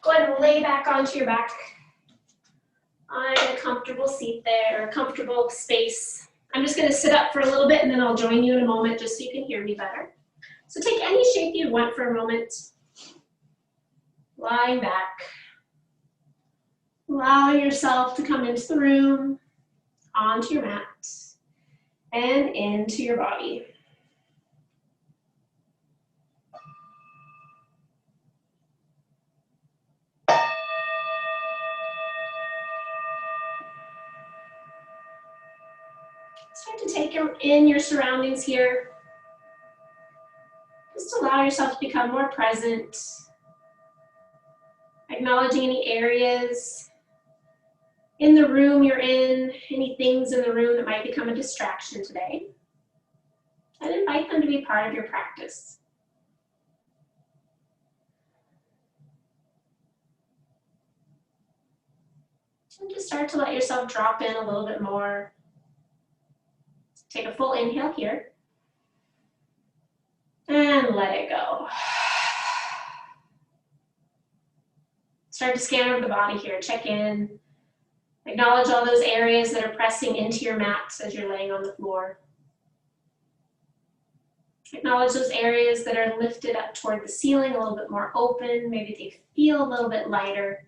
Go ahead and lay back onto your back on a comfortable seat there, or a comfortable space. I'm just going to sit up for a little bit and then I'll join you in a moment just so you can hear me better. So take any shape you want for a moment. Lying back. Allowing yourself to come into the room, onto your mat, and into your body. Start to take in your surroundings here. Just allow yourself to become more present. Acknowledging any areas in the room you're in, any things in the room that might become a distraction today. And invite them to be part of your practice. And just start to let yourself drop in a little bit more. Take a full inhale here. And let it go. Start to scan over the body here. Check in. Acknowledge all those areas that are pressing into your mat as you're laying on the floor. Acknowledge those areas that are lifted up toward the ceiling, a little bit more open. Maybe they feel a little bit lighter.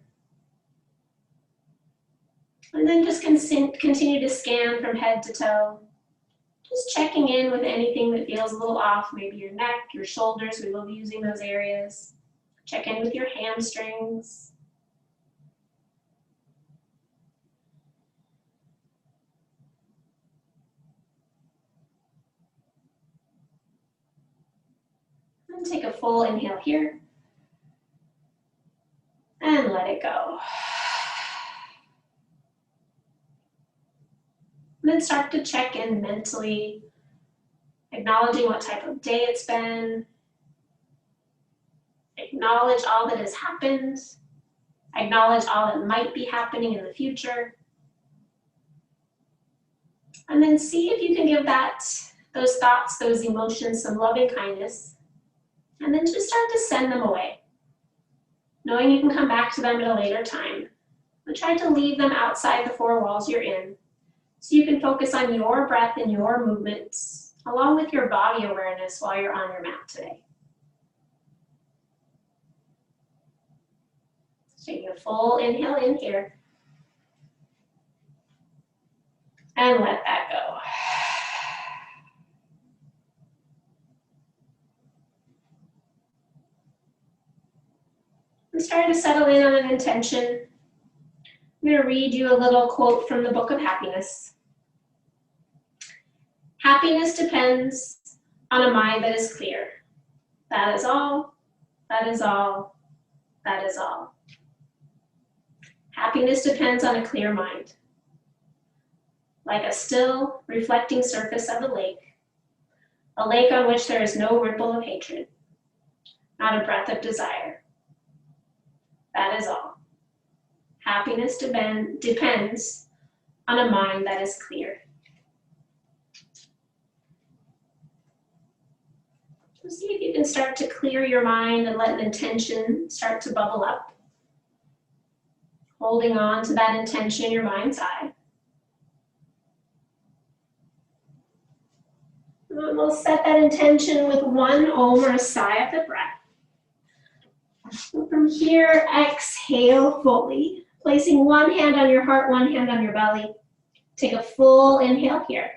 And then just continue to scan from head to toe. Just checking in with anything that feels a little off, maybe your neck, your shoulders. We will be using those areas. Check in with your hamstrings. And take a full inhale here. And let it go. And then start to check in mentally, acknowledging what type of day it's been. Acknowledge all that has happened. Acknowledge all that might be happening in the future. And then see if you can give those thoughts, those emotions, some loving kindness. And then just start to send them away, knowing you can come back to them at a later time. But try to leave them outside the four walls you're in, so you can focus on your breath and your movements, along with your body awareness while you're on your mat today. Taking a full inhale in here. And let that go. I'm starting to settle in on an intention. I'm going to read you a little quote from the Book of Happiness. Happiness depends on a mind that is clear. That is all. That is all. That is all. Happiness depends on a clear mind. Like a still, reflecting surface of a lake on which there is no ripple of hatred, not a breath of desire. That is all. Happiness depends on a mind that is clear. So see if you can start to clear your mind and let an intention start to bubble up. Holding on to that intention in your mind's eye. And we'll set that intention with one om or a sigh of the breath. And from here, exhale fully, placing one hand on your heart, one hand on your belly. Take a full inhale here.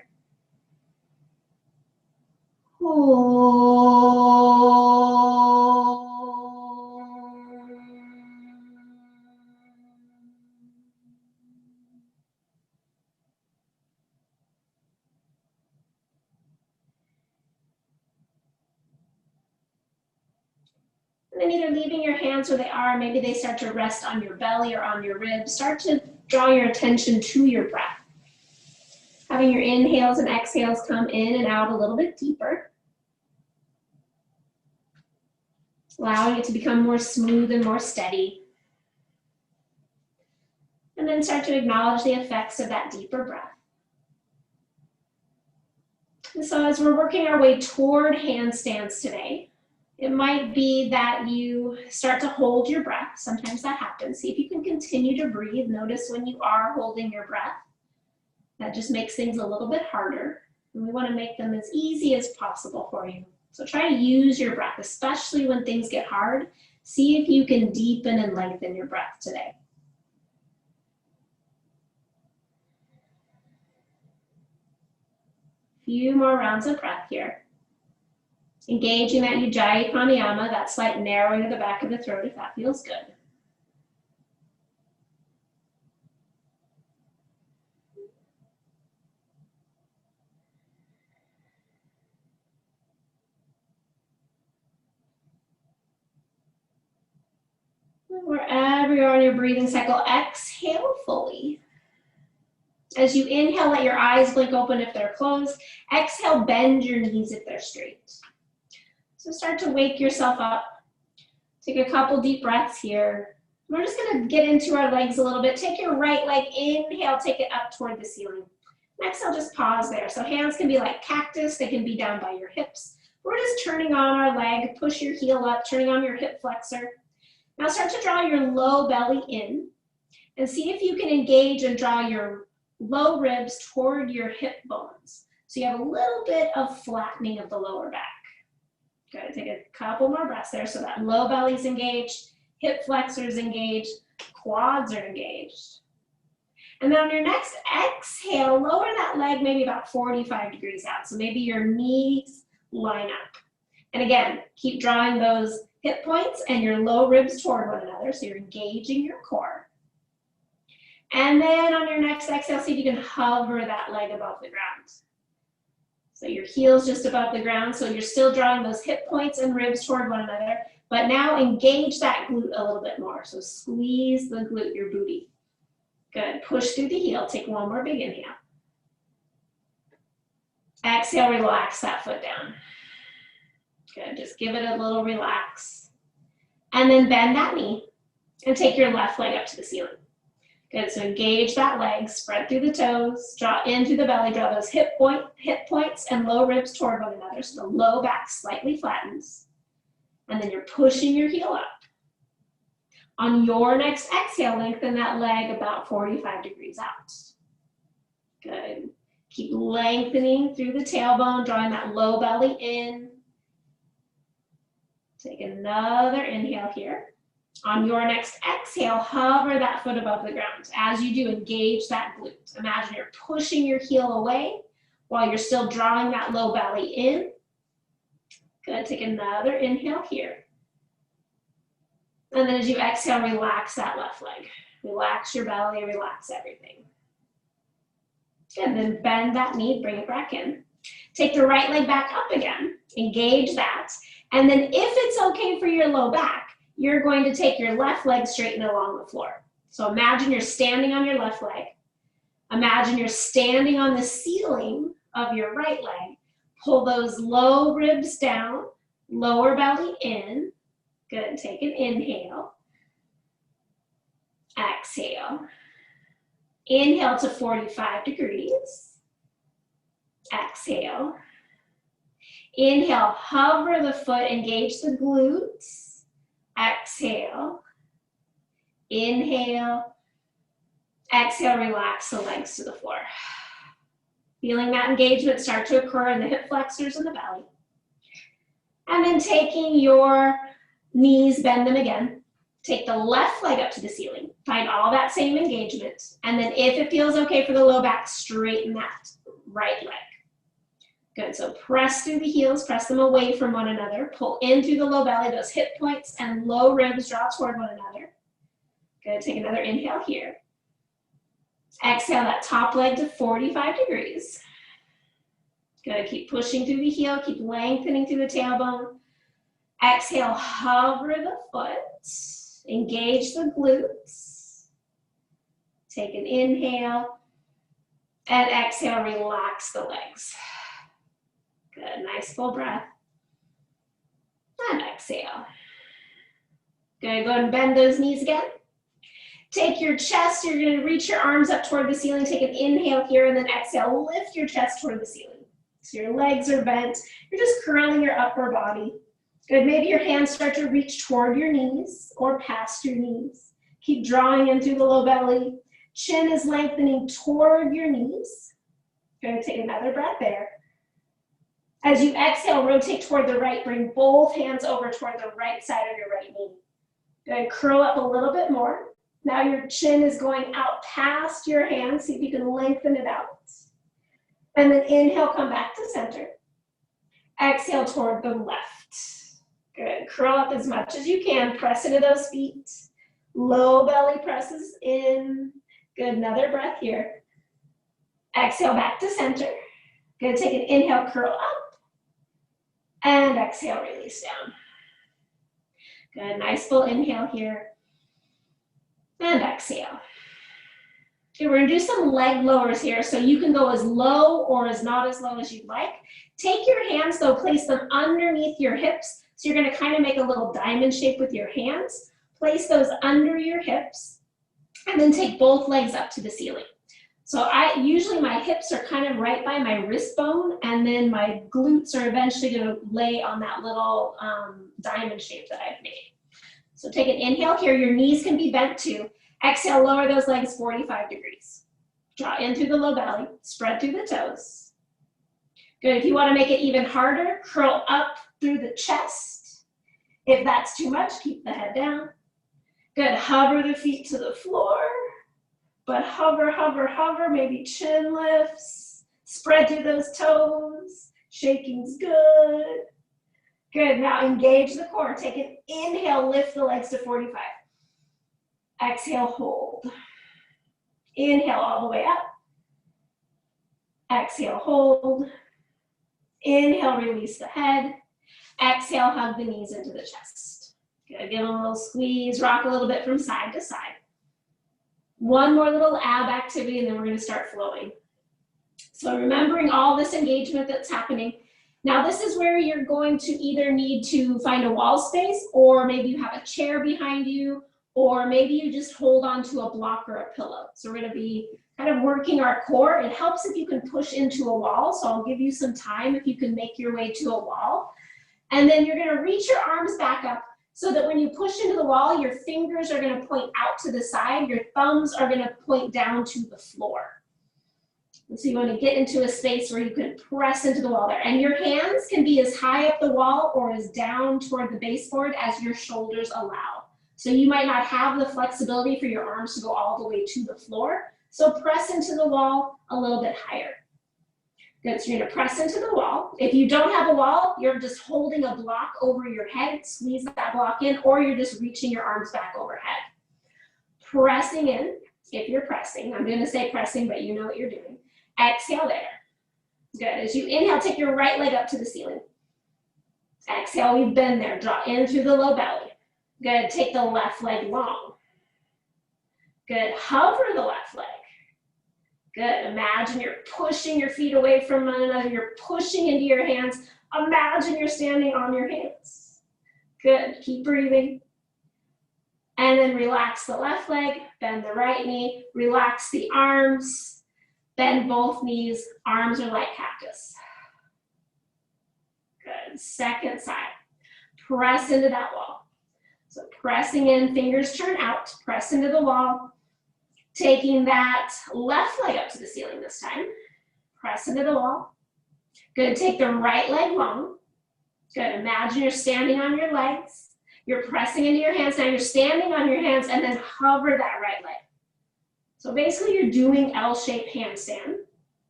And then either leaving your hands where they are, maybe they start to rest on your belly or on your ribs. Start to draw your attention to your breath. Having your inhales and exhales come in and out a little bit deeper. Allowing it to become more smooth and more steady. And then start to acknowledge the effects of that deeper breath. And so as we're working our way toward handstands today, It might be that you start to hold your breath. Sometimes that happens. See if you can continue to breathe. Notice when you are holding your breath. That just makes things a little bit harder. And we want to make them as easy as possible for you. So try to use your breath, especially when things get hard. See if you can deepen and lengthen your breath today. Few more rounds of breath here. Engaging that Ujjayi pranayama, that slight narrowing of the back of the throat if that feels good. Wherever you are in your breathing cycle, exhale fully. As you inhale, let your eyes blink open if they're closed. Exhale, bend your knees if they're straight. So start to wake yourself up. Take a couple deep breaths here. We're just gonna get into our legs a little bit. Take your right leg, inhale, take it up toward the ceiling. Next, I'll just pause there. So hands can be like cactus, they can be down by your hips. We're just turning on our leg, push your heel up, turning on your hip flexor. Now start to draw your low belly in and see if you can engage and draw your low ribs toward your hip bones. So you have a little bit of flattening of the lower back. Good, take a couple more breaths there so that low belly's engaged, hip flexors engaged, quads are engaged. And then on your next exhale, lower that leg maybe about 45 degrees out. So maybe your knees line up. And again, keep drawing those hip points and your low ribs toward one another. So you're engaging your core. And then on your next exhale, see if you can hover that leg above the ground. So your heel's just above the ground. So you're still drawing those hip points and ribs toward one another. But now engage that glute a little bit more. So squeeze the glute, your booty. Good. Push through the heel. Take one more big inhale. Exhale, relax that foot down. Good. Just give it a little relax. And then bend that knee and take your left leg up to the ceiling. Good. So engage that leg, spread through the toes, draw in through the belly, draw those hip points and low ribs toward one another. So the low back slightly flattens. And then you're pushing your heel up. On your next exhale, lengthen that leg about 45 degrees out. Good. Keep lengthening through the tailbone, drawing that low belly in. Take another inhale here. On your next exhale, hover that foot above the ground. As you do, engage that glute. Imagine you're pushing your heel away while you're still drawing that low belly in. Good, take another inhale here. And then as you exhale, relax that left leg. Relax your belly, relax everything. And then bend that knee, bring it back in. Take the right leg back up again, engage that. And then if it's okay for your low back, you're going to take your left leg straighten along the floor. So imagine you're standing on your left leg. Imagine you're standing on the ceiling of your right leg. Pull those low ribs down, lower belly in. Good, take an inhale. Exhale. Inhale to 45 degrees. Exhale. Inhale, hover the foot, engage the glutes. Exhale. Inhale. Exhale, relax the legs to the floor. Feeling that engagement start to occur in the hip flexors and the belly. And then taking your knees, bend them again. Take the left leg up to the ceiling. Find all that same engagement. And then if it feels okay for the low back, straighten that right leg. Good, so press through the heels, press them away from one another. Pull in through the low belly, those hip points and low ribs draw toward one another. Good, take another inhale here. Exhale that top leg to 45 degrees. Good, keep pushing through the heel, keep lengthening through the tailbone. Exhale, hover the foot, engage the glutes. Take an inhale, and exhale, relax the legs. Good, nice full breath. And exhale. Good, go ahead and bend those knees again. Take your chest, you're gonna reach your arms up toward the ceiling, take an inhale here, and then exhale, lift your chest toward the ceiling. So your legs are bent, you're just curling your upper body. Good, maybe your hands start to reach toward your knees or past your knees. Keep drawing in through the low belly. Chin is lengthening toward your knees. Good, take another breath there. As you exhale, rotate toward the right. Bring both hands over toward the right side of your right knee. Good, curl up a little bit more. Now your chin is going out past your hands. See if you can lengthen it out. And then inhale, come back to center. Exhale toward the left. Good, curl up as much as you can. Press into those feet. Low belly presses in. Good, another breath here. Exhale back to center. Good, take an inhale, curl up. And exhale, release down. Good, nice full inhale here. And exhale. Okay, we're gonna do some leg lowers here, so you can go as low or as not as low as you'd like. Take your hands though, place them underneath your hips. So you're gonna kind of make a little diamond shape with your hands. Place those under your hips, and then take both legs up to the ceiling. So usually my hips are kind of right by my wrist bone, and then my glutes are eventually gonna lay on that little diamond shape that I've made. So take an inhale here, your knees can be bent too. Exhale, lower those legs 45 degrees. Draw in through the low belly, spread through the toes. Good, if you wanna make it even harder, curl up through the chest. If that's too much, keep the head down. Good, hover the feet to the floor, but hover, hover, hover, maybe chin lifts. Spread through those toes, shaking's good. Good, now engage the core. Take an inhale, lift the legs to 45. Exhale, hold. Inhale all the way up. Exhale, hold. Inhale, release the head. Exhale, hug the knees into the chest. Good, give them a little squeeze, rock a little bit from side to side. One more little ab activity and then we're gonna start flowing. So remembering all this engagement that's happening. Now this is where you're going to either need to find a wall space, or maybe you have a chair behind you, or maybe you just hold on to a block or a pillow. So we're gonna be kind of working our core. It helps if you can push into a wall. So I'll give you some time if you can make your way to a wall. And then you're gonna reach your arms back up so that when you push into the wall, your fingers are gonna point out to the side, your thumbs are gonna point down to the floor. And so you wanna get into a space where you can press into the wall there. And your hands can be as high up the wall or as down toward the baseboard as your shoulders allow. So you might not have the flexibility for your arms to go all the way to the floor. So press into the wall a little bit higher. Good, so you're gonna press into the wall. If you don't have a wall, you're just holding a block over your head, squeeze that block in, or you're just reaching your arms back overhead. Pressing in, if you're pressing. I'm gonna say pressing, but you know what you're doing. Exhale there. Good, as you inhale, take your right leg up to the ceiling. Exhale, we've been there. Draw in through the low belly. Good, take the left leg long. Good, hover the left leg. Good, imagine you're pushing your feet away from one another. You're pushing into your hands. Imagine you're standing on your hands. Good, keep breathing. And then relax the left leg, bend the right knee, relax the arms, bend both knees, arms are like cactus. Good, second side. Press into that wall. So pressing in, fingers turn out, press into the wall. Taking that left leg up to the ceiling this time. Press into the wall. Good, take the right leg long. Good, imagine you're standing on your legs. You're pressing into your hands, now you're standing on your hands and then hover that right leg. So basically you're doing L-shaped handstand,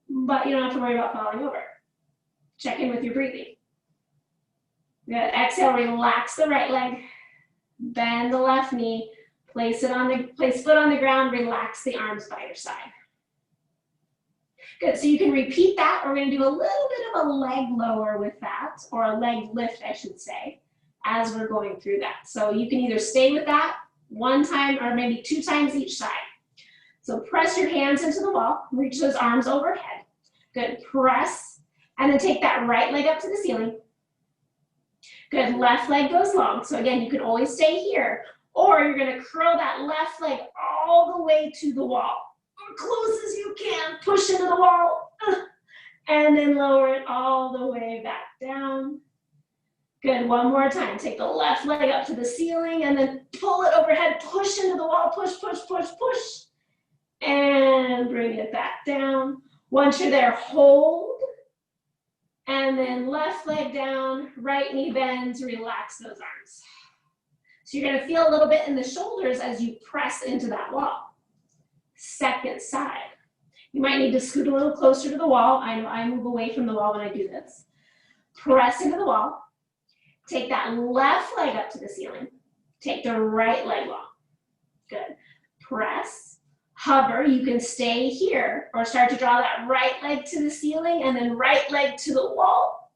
but you don't have to worry about falling over. Check in with your breathing. Good, exhale, relax the right leg. Bend the left knee. Place foot on the ground, relax the arms by your side. Good, so you can repeat that. We're gonna do a little bit of a leg lower with that, or a leg lift, I should say, as we're going through that. So you can either stay with that one time or maybe 2 times each side. So press your hands into the wall, reach those arms overhead. Good, press, and then take that right leg up to the ceiling. Good, left leg goes long. So again, you can always stay here, or you're gonna curl that left leg all the way to the wall. As close as you can, push into the wall, and then lower it all the way back down. Good, one more time. Take the left leg up to the ceiling and then pull it overhead, push into the wall, push, push, push, push. And bring it back down. Once you're there, hold. And then left leg down, right knee bends, relax those arms. So you're gonna feel a little bit in the shoulders as you press into that wall. Second side. You might need to scoot a little closer to the wall. I know I move away from the wall when I do this. Press into the wall. Take that left leg up to the ceiling. Take the right leg long. Good. Press, hover. You can stay here or start to draw that right leg to the ceiling and then right leg to the wall.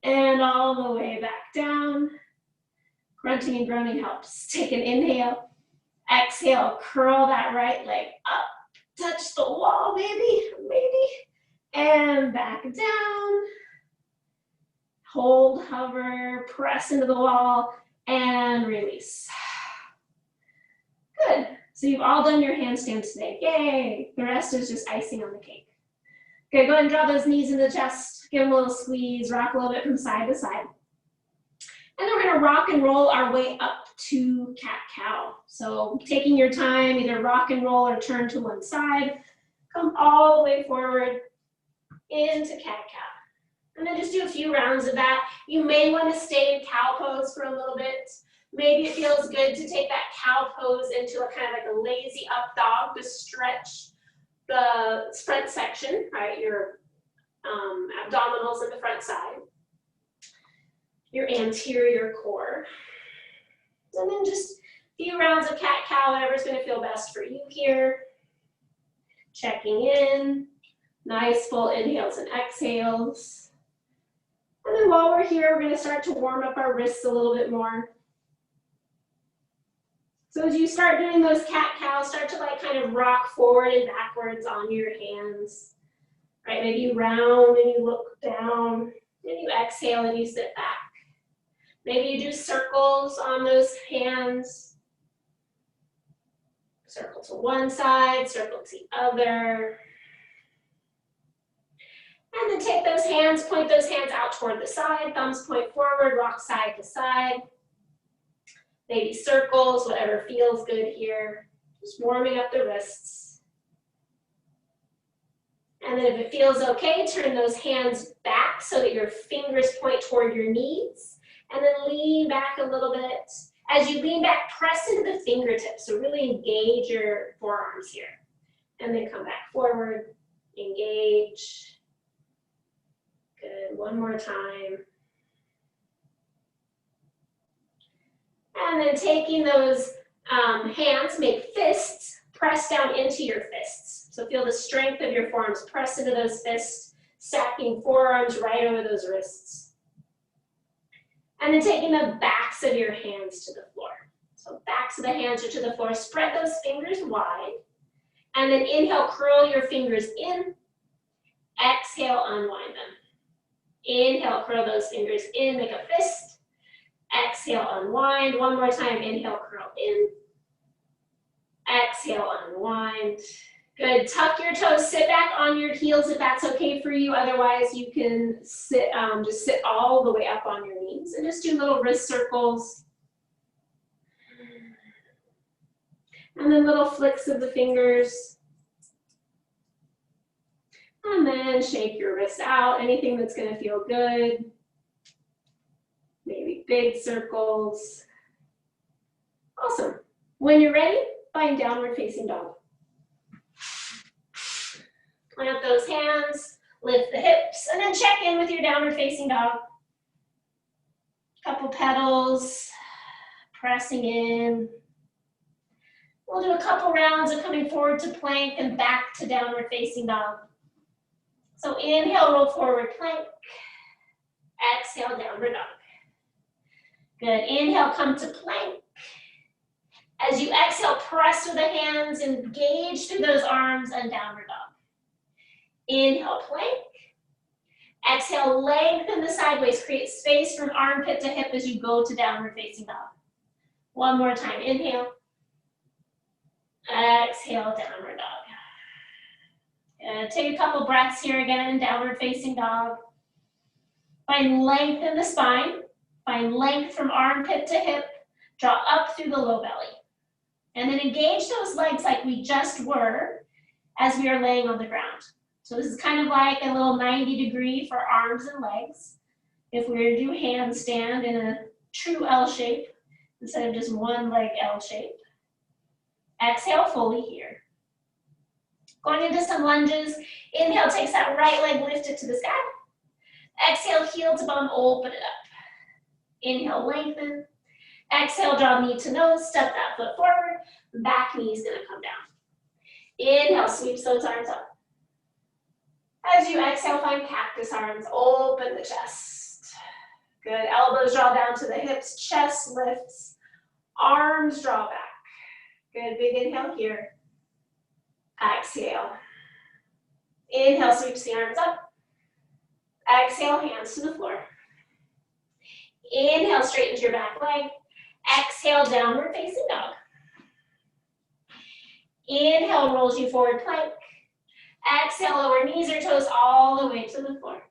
And all the way back down. Grunting and groaning helps. Take an inhale. Exhale, curl that right leg up. Touch the wall, maybe. And back down. Hold, hover, press into the wall, and release. Good. So you've all done your handstands today. Yay. The rest is just icing on the cake. Okay, go ahead and draw those knees into the chest. Give them a little squeeze. Rock a little bit from side to side. And then we're going to rock and roll our way up to cat-cow. So taking your time, either rock and roll or turn to one side. Come all the way forward into cat-cow. And then just do a few rounds of that. You may want to stay in cow pose for a little bit. Maybe it feels good to take that cow pose into a kind of like a lazy up dog to stretch the front section, right? Your abdominals and the front side. Your anterior core. And then just a few rounds of cat-cow, whatever's going to feel best for you here. Checking in. Nice full inhales and exhales. And then while we're here, we're going to start to warm up our wrists a little bit more. So as you start doing those cat-cows, start to like kind of rock forward and backwards on your hands. Right, maybe you round and you look down, and you exhale and you sit back. Maybe you do circles on those hands. Circle to one side, circle to the other. And then take those hands, point those hands out toward the side, thumbs point forward, rock side to side. Maybe circles, whatever feels good here. Just warming up the wrists. And then if it feels okay, turn those hands back so that your fingers point toward your knees. And then lean back a little bit. As you lean back, press into the fingertips. So really engage your forearms here. And then come back forward, engage. Good, one more time. And then taking those hands, make fists, press down into your fists. So feel the strength of your forearms, press into those fists, stacking forearms right over those wrists. And then taking the backs of your hands to the floor. So backs of the hands are to the floor, spread those fingers wide. And then inhale, curl your fingers in. Exhale, unwind them. Inhale, curl those fingers in, make a fist. Exhale, unwind. One more time, inhale, curl in. Exhale, unwind. Good, tuck your toes, sit back on your heels if that's okay for you. Otherwise, you can sit, just sit all the way up on your knees and just do little wrist circles. And then little flicks of the fingers. And then shake your wrists out, anything that's gonna feel good. Maybe big circles. Awesome. When you're ready, find downward facing dog. Plant those hands, lift the hips, and then check in with your downward facing dog. Couple petals, pressing in. We'll do a couple rounds of coming forward to plank and back to downward facing dog. So inhale, roll forward, plank. Exhale, downward dog. Good, inhale, come to plank. As you exhale, press with the hands, engage through those arms and downward dog. Inhale, plank. Exhale, lengthen the sideways, create space from armpit to hip as you go to downward facing dog. One more time, inhale. Exhale, downward dog. Take a couple breaths here again, downward facing dog. Find length in the spine. Find length from armpit to hip. Draw up through the low belly. And then engage those legs like we just were as we are laying on the ground. So this is kind of like a little 90-degree for arms and legs. If we were to do handstand in a true L shape, instead of just one leg L shape. Exhale fully here. Going into some lunges. Inhale, takes that right leg lifted to the sky. Exhale, heel to bum, open it up. Inhale, lengthen. Exhale, draw knee to nose, step that foot forward. Back knee is gonna come down. Inhale, sweeps those arms up. As you exhale, find cactus arms, open the chest. Good, elbows draw down to the hips, chest lifts, arms draw back. Good, big inhale here. Exhale. Inhale, sweeps the arms up. Exhale, hands to the floor. Inhale, straightens your back leg. Exhale, downward facing dog. Inhale, rolls you forward plank. Exhale, lower knees or toes all the way to the floor.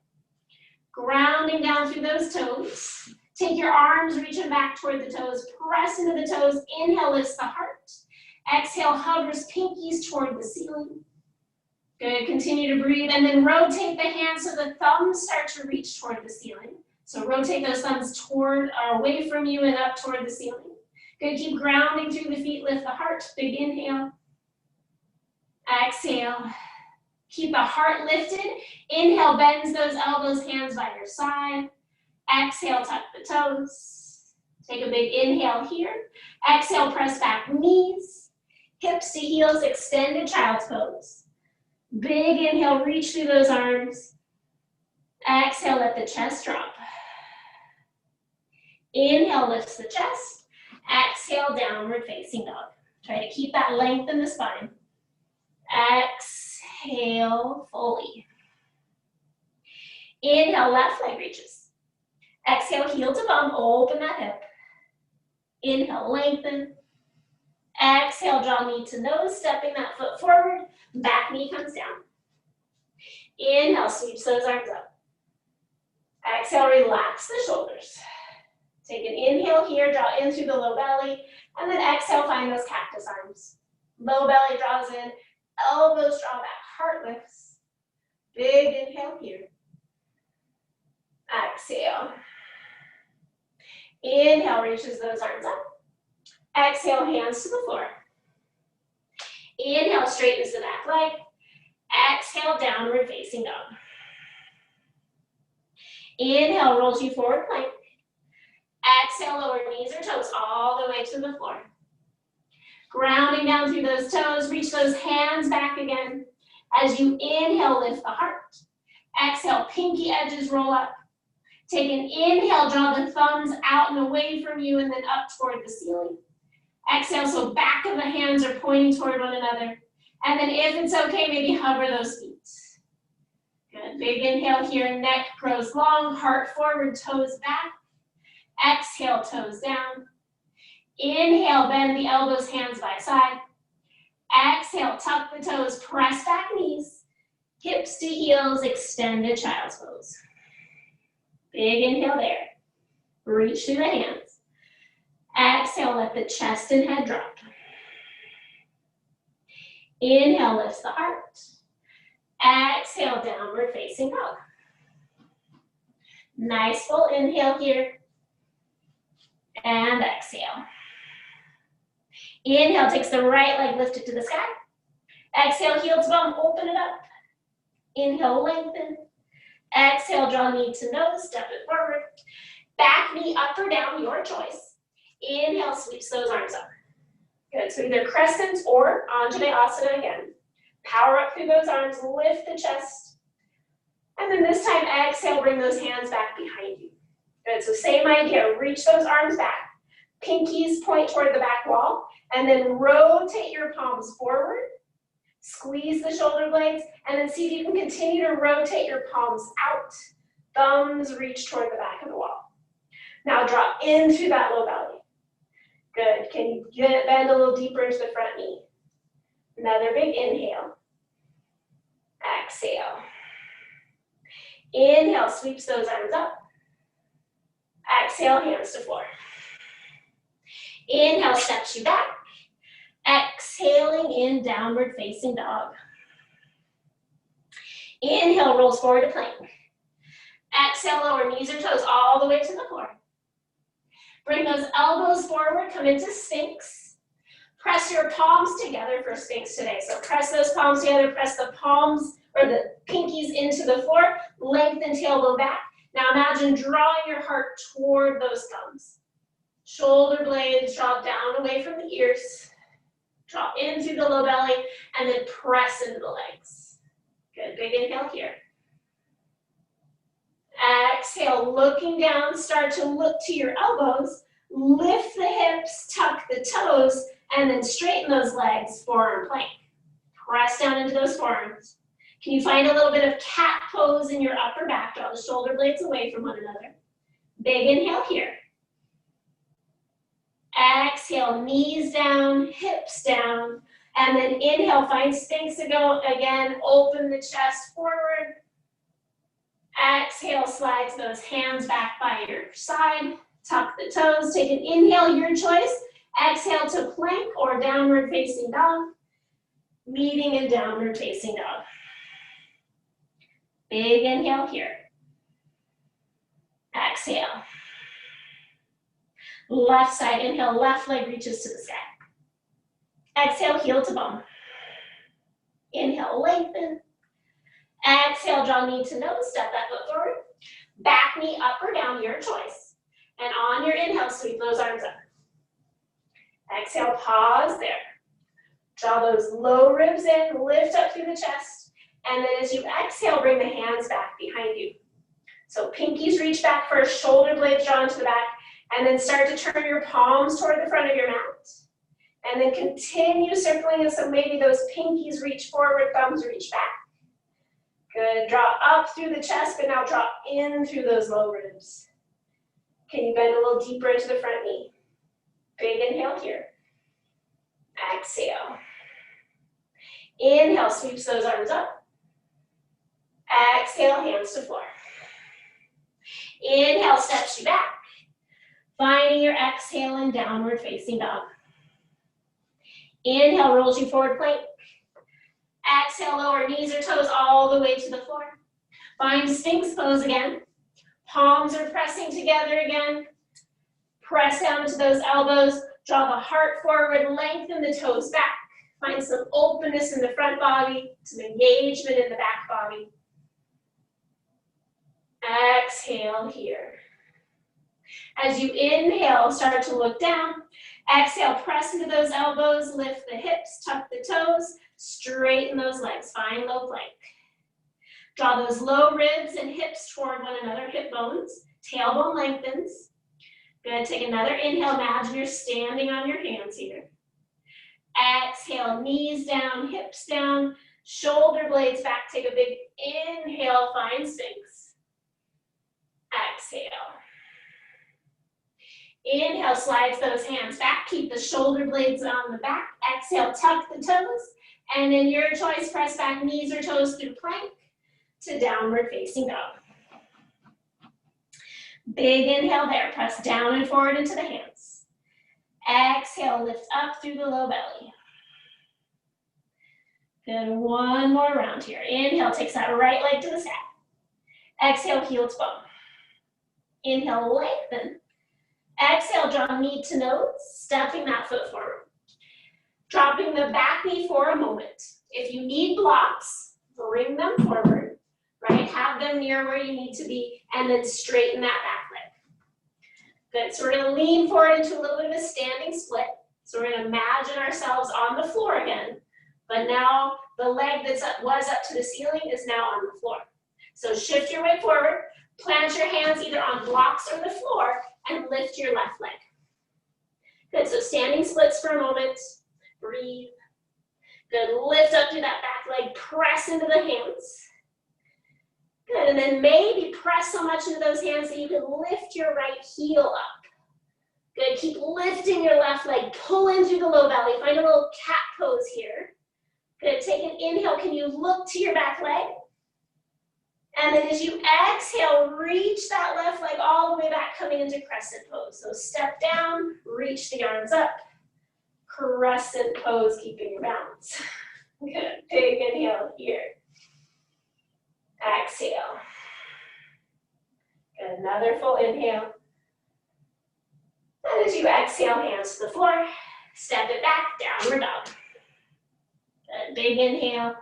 Grounding down through those toes. Take your arms, reaching back toward the toes. Press into the toes. Inhale, lifts the heart. Exhale, hovers pinkies toward the ceiling. Good, continue to breathe. And then rotate the hands so the thumbs start to reach toward the ceiling. So rotate those thumbs toward or away from you and up toward the ceiling. Good, keep grounding through the feet, lift the heart. Big inhale. Exhale. Keep the heart lifted. Inhale, bends those elbows, hands by your side. Exhale, tuck the toes. Take a big inhale here. Exhale, press back knees. Hips to heels, extended child's pose. Big inhale, reach through those arms. Exhale, let the chest drop. Inhale, lifts the chest. Exhale, downward facing dog. Try to keep that length in the spine. Exhale fully. Inhale, left leg reaches. Exhale, heel to bum, open that hip. Inhale, lengthen. Exhale, draw knee to nose, stepping that foot forward. Back knee comes down. Inhale, sweeps those arms up. Exhale, relax the shoulders. Take an inhale here, draw in through the low belly, and then exhale, find those cactus arms. Low belly draws in, elbows draw back, heart lifts. Big inhale here. Exhale. Inhale, reaches those arms up. Exhale, hands to the floor. Inhale, straightens the back leg. Exhale, downward facing dog. Inhale, rolls you forward plank. Exhale, lower knees or toes all the way to the floor. Grounding down through those toes, reach those hands back again. As you inhale, lift the heart. Exhale, pinky edges roll up. Take an inhale, draw the thumbs out and away from you and then up toward the ceiling. Exhale, so back of the hands are pointing toward one another. And then if it's okay, maybe hover those feet. Good, big inhale here, neck grows long, heart forward, toes back. Exhale, toes down. Inhale, bend the elbows, hands by side. Exhale, tuck the toes, press back knees. Hips to heels, extended child's pose. Big inhale there. Reach through the hands. Exhale, let the chest and head drop. Inhale, lifts the heart. Exhale, downward facing dog. Nice full inhale here. And exhale. Inhale, takes the right leg lifted to the sky. Exhale, heel to bum, open it up. Inhale, lengthen. Exhale, draw knee to nose, step it forward. Back knee up or down, your choice. Inhale, sweeps those arms up. Good, so either crescent or Anjaneyasana again. Power up through those arms, lift the chest. And then this time, exhale, bring those hands back behind you. Good, so same idea, reach those arms back. Pinkies point toward the back wall, and then rotate your palms forward. Squeeze the shoulder blades, and then see if you can continue to rotate your palms out. Thumbs reach toward the back of the wall. Now draw in through that low belly. Good, can you bend a little deeper into the front knee? Another big inhale. Exhale. Inhale, sweeps those arms up. Exhale, hands to floor. Inhale, steps you back. Exhaling in downward facing dog. Inhale, rolls forward to plank. Exhale, lower knees or toes all the way to the floor. Bring those elbows forward, come into Sphinx. Press your palms together for Sphinx today. So press those palms together, press the palms or the pinkies into the floor, lengthen tailbone back. Now imagine drawing your heart toward those thumbs. Shoulder blades drop down away from the ears. Drop in through the low belly and then press into the legs. Good, big inhale here. Exhale, looking down, start to look to your elbows. Lift the hips, tuck the toes, and then straighten those legs, forearm plank. Press down into those forearms. Can you find a little bit of cat pose in your upper back? Draw the shoulder blades away from one another. Big inhale here. Exhale, knees down, hips down, and then inhale, find Sphinx to go. Again, open the chest forward. Exhale, slides those hands back by your side. Tuck the toes, take an inhale, your choice. Exhale to plank or downward facing dog. Meeting in downward facing dog. Big inhale here. Exhale. Left side inhale, left leg reaches to the sky. Exhale, heel to bum. Inhale, lengthen. Exhale, draw knee to nose, step that foot forward. Back knee up or down, your choice. And on your inhale, sweep those arms up. Exhale, pause there. Draw those low ribs in, lift up through the chest. And then as you exhale, bring the hands back behind you. So pinkies reach back first, shoulder blades draw into the back, and then start to turn your palms toward the front of your mat. And then continue circling, and so maybe those pinkies reach forward, thumbs reach back. Good, draw up through the chest, but now draw in through those low ribs. Can you bend a little deeper into the front knee? Big inhale here. Exhale. Inhale, sweeps those arms up. Exhale, hands to floor. Inhale, steps you back. Finding your exhale in downward facing dog. Inhale, rolls you forward plank. Exhale, lower knees or toes all the way to the floor. Find Sphinx pose again. Palms are pressing together again. Press down into those elbows. Draw the heart forward, lengthen the toes back. Find some openness in the front body, some engagement in the back body. Exhale here. As you inhale, start to look down. Exhale, press into those elbows, lift the hips, tuck the toes, straighten those legs, find low plank. Draw those low ribs and hips toward one another, hip bones, tailbone lengthens. Good, take another inhale, imagine you're standing on your hands here. Exhale, knees down, hips down, shoulder blades back, take a big inhale, find Sphinx. Exhale. Inhale, slides those hands back, keep the shoulder blades on the back. Exhale, tuck the toes, and then your choice, press back knees or toes through plank to downward facing dog. Big inhale there, press down and forward into the hands. Exhale, lift up through the low belly. Good, one more round here. Inhale, takes that right leg to the sky. Exhale, heel to bum. Inhale, lengthen. Exhale, draw knee to nose, stepping that foot forward. Dropping the back knee for a moment. If you need blocks, bring them forward, right? Have them near where you need to be, and then straighten that back leg. Good, so we're gonna lean forward into a little bit of a standing split. So we're gonna imagine ourselves on the floor again, but now the leg was up to the ceiling is now on the floor. So shift your weight forward, plant your hands either on blocks or the floor, and lift your left leg. Good, so standing splits for a moment. Breathe. Good, lift up through that back leg, press into the hands. Good, and then maybe press so much into those hands that you can lift your right heel up. Good, keep lifting your left leg, pull in through the low belly, find a little cat pose here. Good, take an inhale, can you look to your back leg? And then as you exhale, reach that left leg all the way back, coming into crescent pose. So step down, reach the arms up, crescent pose, keeping your balance. Good, big inhale here. Exhale. Good, another full inhale. And as you exhale, hands to the floor, step it back, downward dog. Good, big inhale.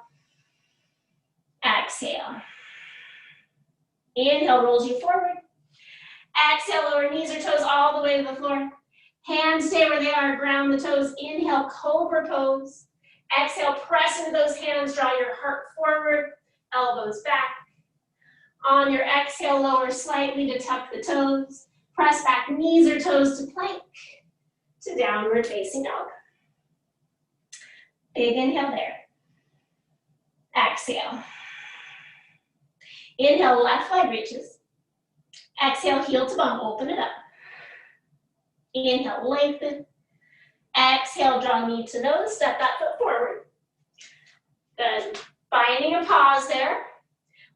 Exhale. Inhale, rolls you forward. Exhale, lower knees or toes all the way to the floor. Hands stay where they are, ground the toes. Inhale, cobra pose. Exhale, press into those hands, draw your heart forward, elbows back. On your exhale, lower slightly to tuck the toes. Press back, knees or toes to plank, to downward facing dog. Big inhale there. Exhale. Inhale, left leg reaches. Exhale, heel to bum, open it up. Inhale, lengthen. Exhale, draw knee to nose, step that foot forward. Good. Finding a pause there.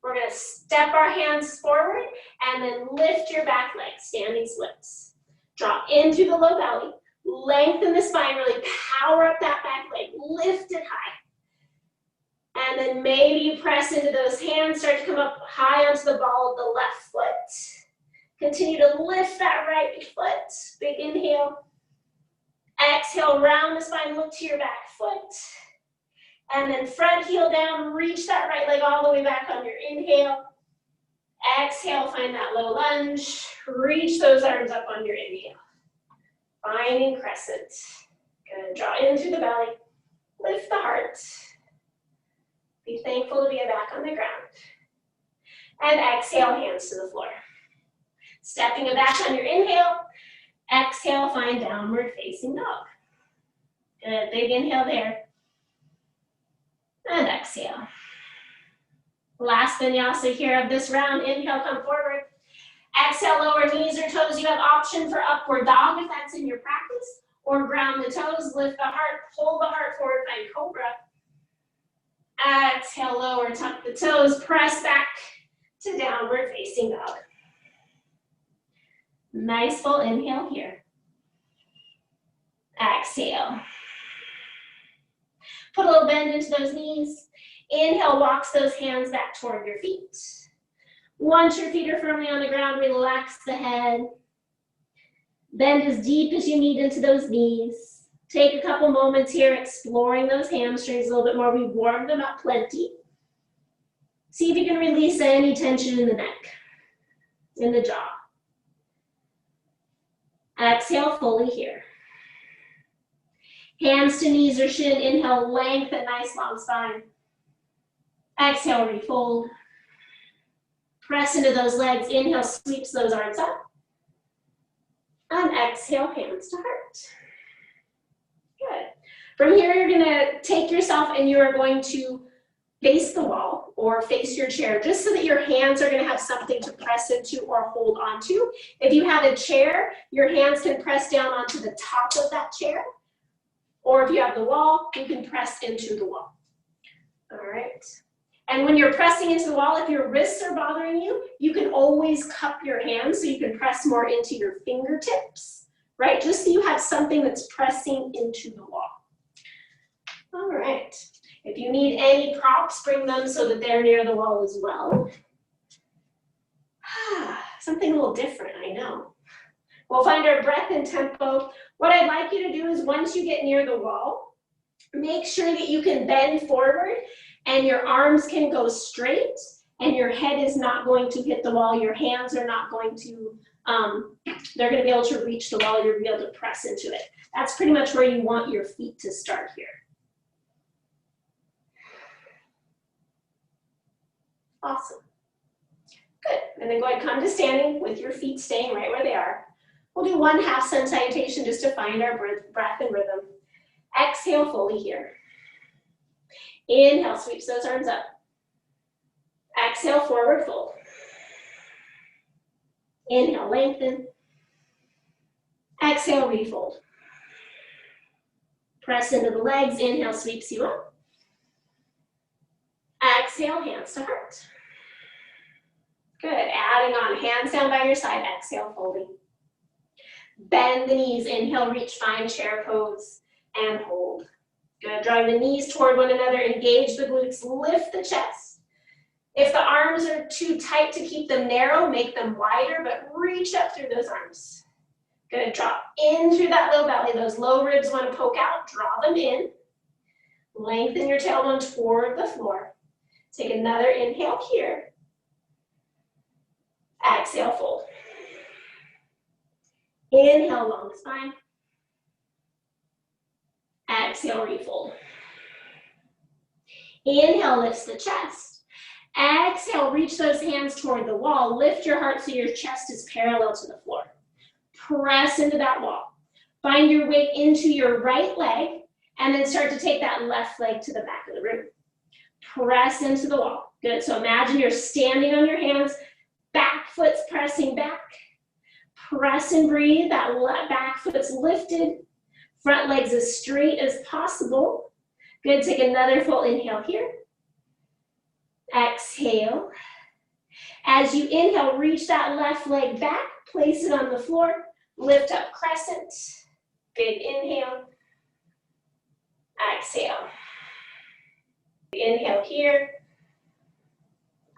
We're gonna step our hands forward and then lift your back leg, standing splits. Draw in through the low belly, lengthen the spine, really power up that back leg, lift it high. And then maybe you press into those hands, start to come up high onto the ball of the left foot. Continue to lift that right foot. Big inhale. Exhale, round the spine, look to your back foot. And then front heel down, reach that right leg all the way back on your inhale. Exhale, find that low lunge. Reach those arms up on your inhale. Finding crescent. Good, draw in through the belly. Lift the heart. Be thankful to be back on the ground. And exhale, hands to the floor. Stepping it back on your inhale. Exhale, find downward facing dog. Good, big inhale there. And exhale. Last vinyasa here of this round. Inhale, come forward. Exhale, lower knees or toes. You have option for upward dog if that's in your practice. Or ground the toes, lift the heart, pull the heart forward, find cobra. Exhale, lower, tuck the toes, press back to downward facing dog. Nice full inhale here. Exhale. Put a little bend into those knees. Inhale, walks those hands back toward your feet. Once your feet are firmly on the ground, relax the head. Bend as deep as you need into those knees. Take a couple moments here exploring those hamstrings a little bit more. We warmed them up plenty. See if you can release any tension in the neck, in the jaw. Exhale fully here. Hands to knees or shin. Inhale, lengthen, nice long spine. Exhale, refold. Press into those legs. Inhale, sweeps those arms up. And exhale, hands to heart. Good. From here, you're gonna take yourself and you are going to face the wall or face your chair, just so that your hands are gonna have something to press into or hold onto. If you have a chair, your hands can press down onto the top of that chair. Or if you have the wall, you can press into the wall. All right. And when you're pressing into the wall, if your wrists are bothering you, you can always cup your hands so you can press more into your fingertips, right? Just so you have something that's pressing into the wall. All right. If you need any props, bring them so that they're near the wall as well. Something a little different, I know. We'll find our breath and tempo. What I'd like you to do is once you get near the wall, make sure that you can bend forward and your arms can go straight and your head is not going to hit the wall. Your hands are not going to, they're gonna be able to reach the wall. You're gonna be able to press into it. That's pretty much where you want your feet to start here. Awesome. Good, and then go ahead, come to standing with your feet staying right where they are. We'll do one half sun salutation just to find our breath and rhythm. Exhale fully here. Inhale, sweeps those arms up. Exhale, forward fold. Inhale, lengthen. Exhale, refold. Press into the legs. Inhale, sweeps you up. Exhale, hands to heart. Good, adding on handstand by your side, exhale, folding. Bend the knees, inhale, reach, find chair pose, and hold. Good, drawing the knees toward one another, engage the glutes, lift the chest. If the arms are too tight to keep them narrow, make them wider, but reach up through those arms. Good, drop in through that low belly. Those low ribs want to poke out, draw them in. Lengthen your tailbone toward the floor. Take another inhale here. Exhale, fold. Inhale, long spine. Exhale, refold. Inhale, lifts the chest. Exhale, reach those hands toward the wall. Lift your heart so your chest is parallel to the floor. Press into that wall. Find your weight into your right leg, and then start to take that left leg to the back of the room. Press into the wall. Good, so imagine you're standing on your hands, back foot's pressing back. Press and breathe, that back foot's lifted. Front leg's as straight as possible. Good, take another full inhale here. Exhale. As you inhale, reach that left leg back, place it on the floor, lift up crescent. Big inhale. Exhale. Inhale here.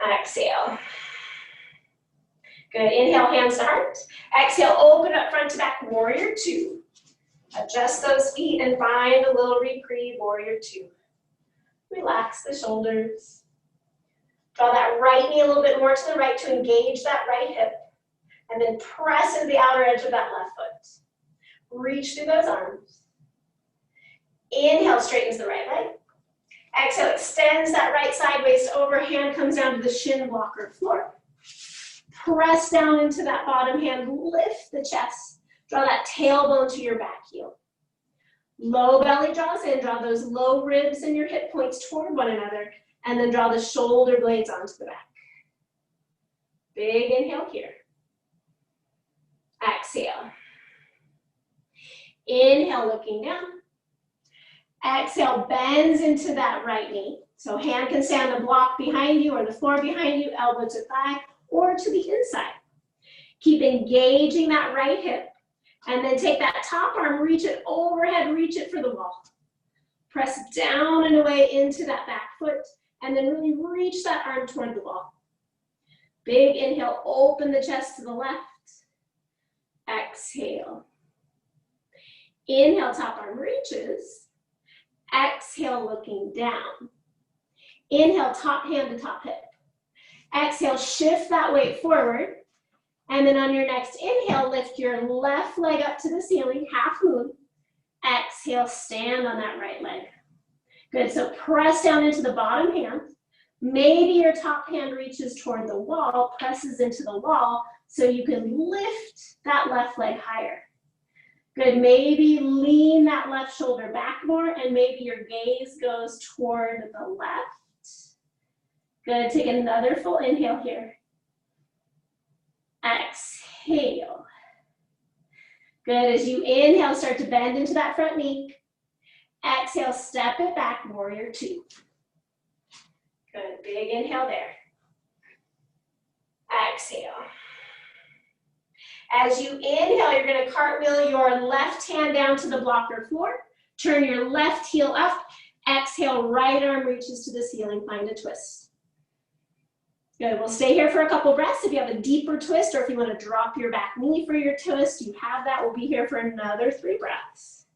Exhale. Good, inhale, hands to heart. Exhale, open up front to back, warrior two. Adjust those feet and find a little reprieve, warrior two. Relax the shoulders. Draw that right knee a little bit more to the right to engage that right hip. And then press into the outer edge of that left foot. Reach through those arms. Inhale, straightens the right leg. Exhale, extends that right side waist over, hand comes down to the shin blocker floor. Press down into that bottom hand, lift the chest. Draw that tailbone to your back heel. Low belly draws in, draw those low ribs and your hip points toward one another, and then draw the shoulder blades onto the back. Big inhale here. Exhale. Inhale, looking down. Exhale, bends into that right knee. So hand can stay on the block behind you or the floor behind you, elbow to thigh, or to the inside. Keep engaging that right hip. And then take that top arm, reach it overhead, reach it for the wall. Press down and away into that back foot, and then really reach that arm toward the wall. Big inhale, open the chest to the left. Exhale. Inhale, top arm reaches. Exhale, looking down. Inhale, top hand to top hip. Exhale, shift that weight forward. And then on your next inhale, lift your left leg up to the ceiling, half moon. Exhale, stand on that right leg. Good, so press down into the bottom hand. Maybe your top hand reaches toward the wall, presses into the wall, so you can lift that left leg higher. Good, maybe lean that left shoulder back more, and maybe your gaze goes toward the left. Good, take another full inhale here. Exhale. Good, as you inhale, start to bend into that front knee. Exhale, step it back, warrior two. Good, big inhale there. Exhale. As you inhale, you're gonna cartwheel your left hand down to the blocker floor. Turn your left heel up. Exhale, right arm reaches to the ceiling, find a twist. Good, we'll stay here for a couple breaths. If you have a deeper twist or if you want to drop your back knee for your twist, you have that. We'll be here for another 3 breaths.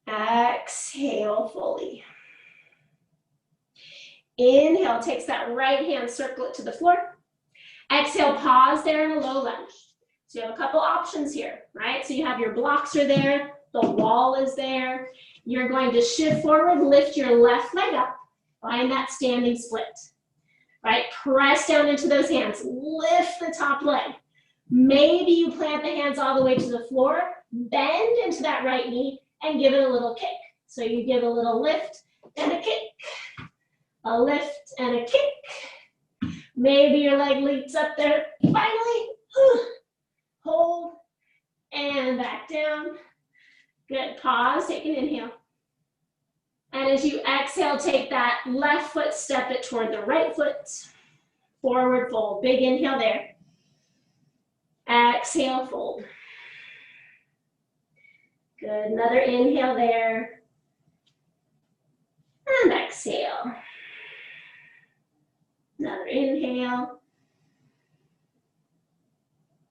Exhale fully. Inhale, takes that right hand, circle it to the floor. Exhale, pause there in a low lunge. So you have a couple options here, right? So you have your blocks are there, the wall is there. You're going to shift forward, lift your left leg up, find that standing split. Right, press down into those hands, lift the top leg. Maybe you plant the hands all the way to the floor, bend into that right knee, and give it a little kick. So you give a little lift and a kick, a lift and a kick. Maybe your leg leaps up there, finally, hold, and back down. Good, pause, take an inhale. And as you exhale, take that left foot, step it toward the right foot. Forward fold, big inhale there. Exhale, fold. Good, another inhale there. And exhale. Another inhale.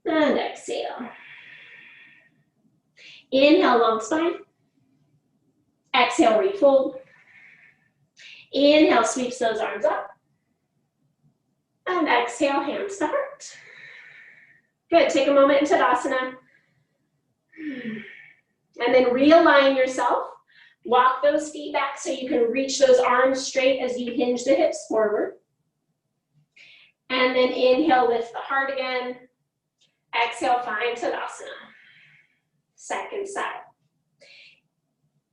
And exhale. Inhale, long spine. Exhale, refold. Inhale, sweeps those arms up. And exhale, hands to heart. Good, take a moment in Tadasana. And then realign yourself. Walk those feet back so you can reach those arms straight as you hinge the hips forward. And then inhale, lift the heart again. Exhale, find Tadasana. Second side.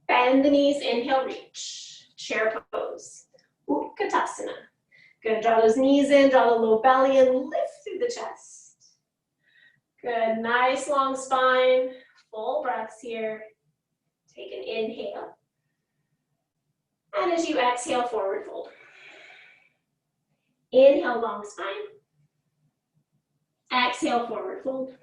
Bend the knees, inhale, reach. Chair pose. Utkatasana. Good, draw those knees in, draw the low belly and lift through the chest. Good, nice long spine. Full breaths here. Take an inhale. And as you exhale, forward fold. Inhale, long spine. Exhale, forward fold.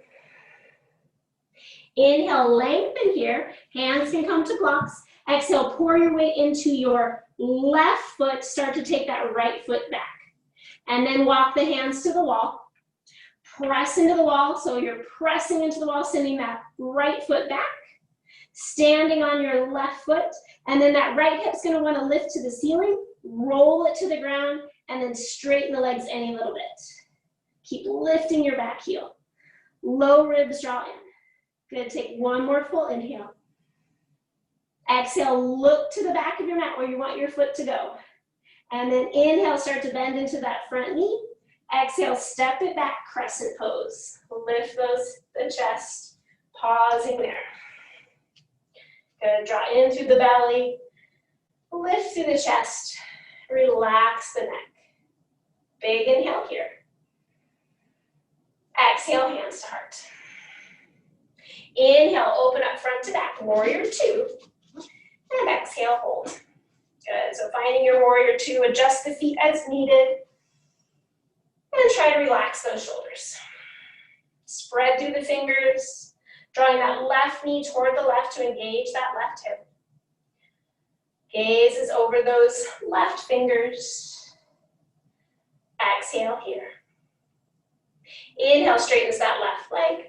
Inhale, lengthen here. Hands can come to blocks. Exhale, pour your weight into your left foot. Start to take that right foot back. And then walk the hands to the wall. Press into the wall. So you're pressing into the wall, sending that right foot back. Standing on your left foot. And then that right hip's going to want to lift to the ceiling. Roll it to the ground. And then straighten the legs any little bit. Keep lifting your back heel. Low ribs draw in. Good, take one more full inhale. Exhale, look to the back of your mat where you want your foot to go. And then inhale, start to bend into that front knee. Exhale, step it back, crescent pose. Lift the chest, pausing there. Good, draw in through the belly. Lift through the chest, relax the neck. Big inhale here. Exhale, hands to heart. Inhale, open up front to back, warrior two. And exhale, hold. Good, so finding your warrior two, adjust the feet as needed. And try to relax those shoulders. Spread through the fingers, drawing that left knee toward the left to engage that left hip. Gaze is over those left fingers. Exhale here. Inhale, straightens that left leg.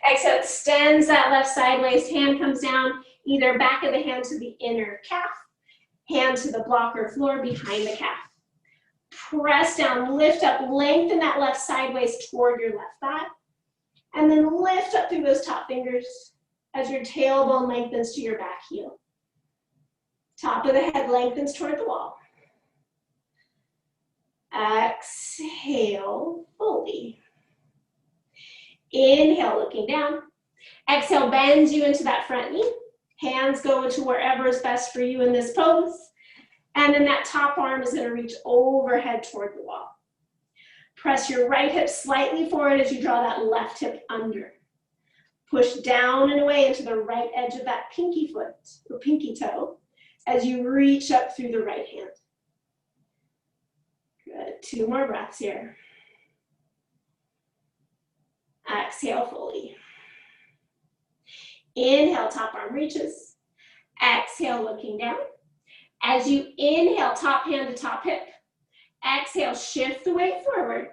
Exhale, extends that left sideways. Hand comes down, either back of the hand to the inner calf, hand to the block or floor behind the calf. Press down, lift up, lengthen that left sideways toward your left thigh. And then lift up through those top fingers as your tailbone lengthens to your back heel. Top of the head lengthens toward the wall. Exhale fully. Inhale, looking down. Exhale, bends you into that front knee. Hands go into wherever is best for you in this pose. And then that top arm is going to reach overhead toward the wall. Press your right hip slightly forward as you draw that left hip under. Push down and away into the right edge of that pinky foot, or pinky toe, as you reach up through the right hand. Good, 2 more breaths here. Exhale fully. Inhale, top arm reaches. Exhale, looking down. As you inhale, top hand to top hip. Exhale, shift the weight forward.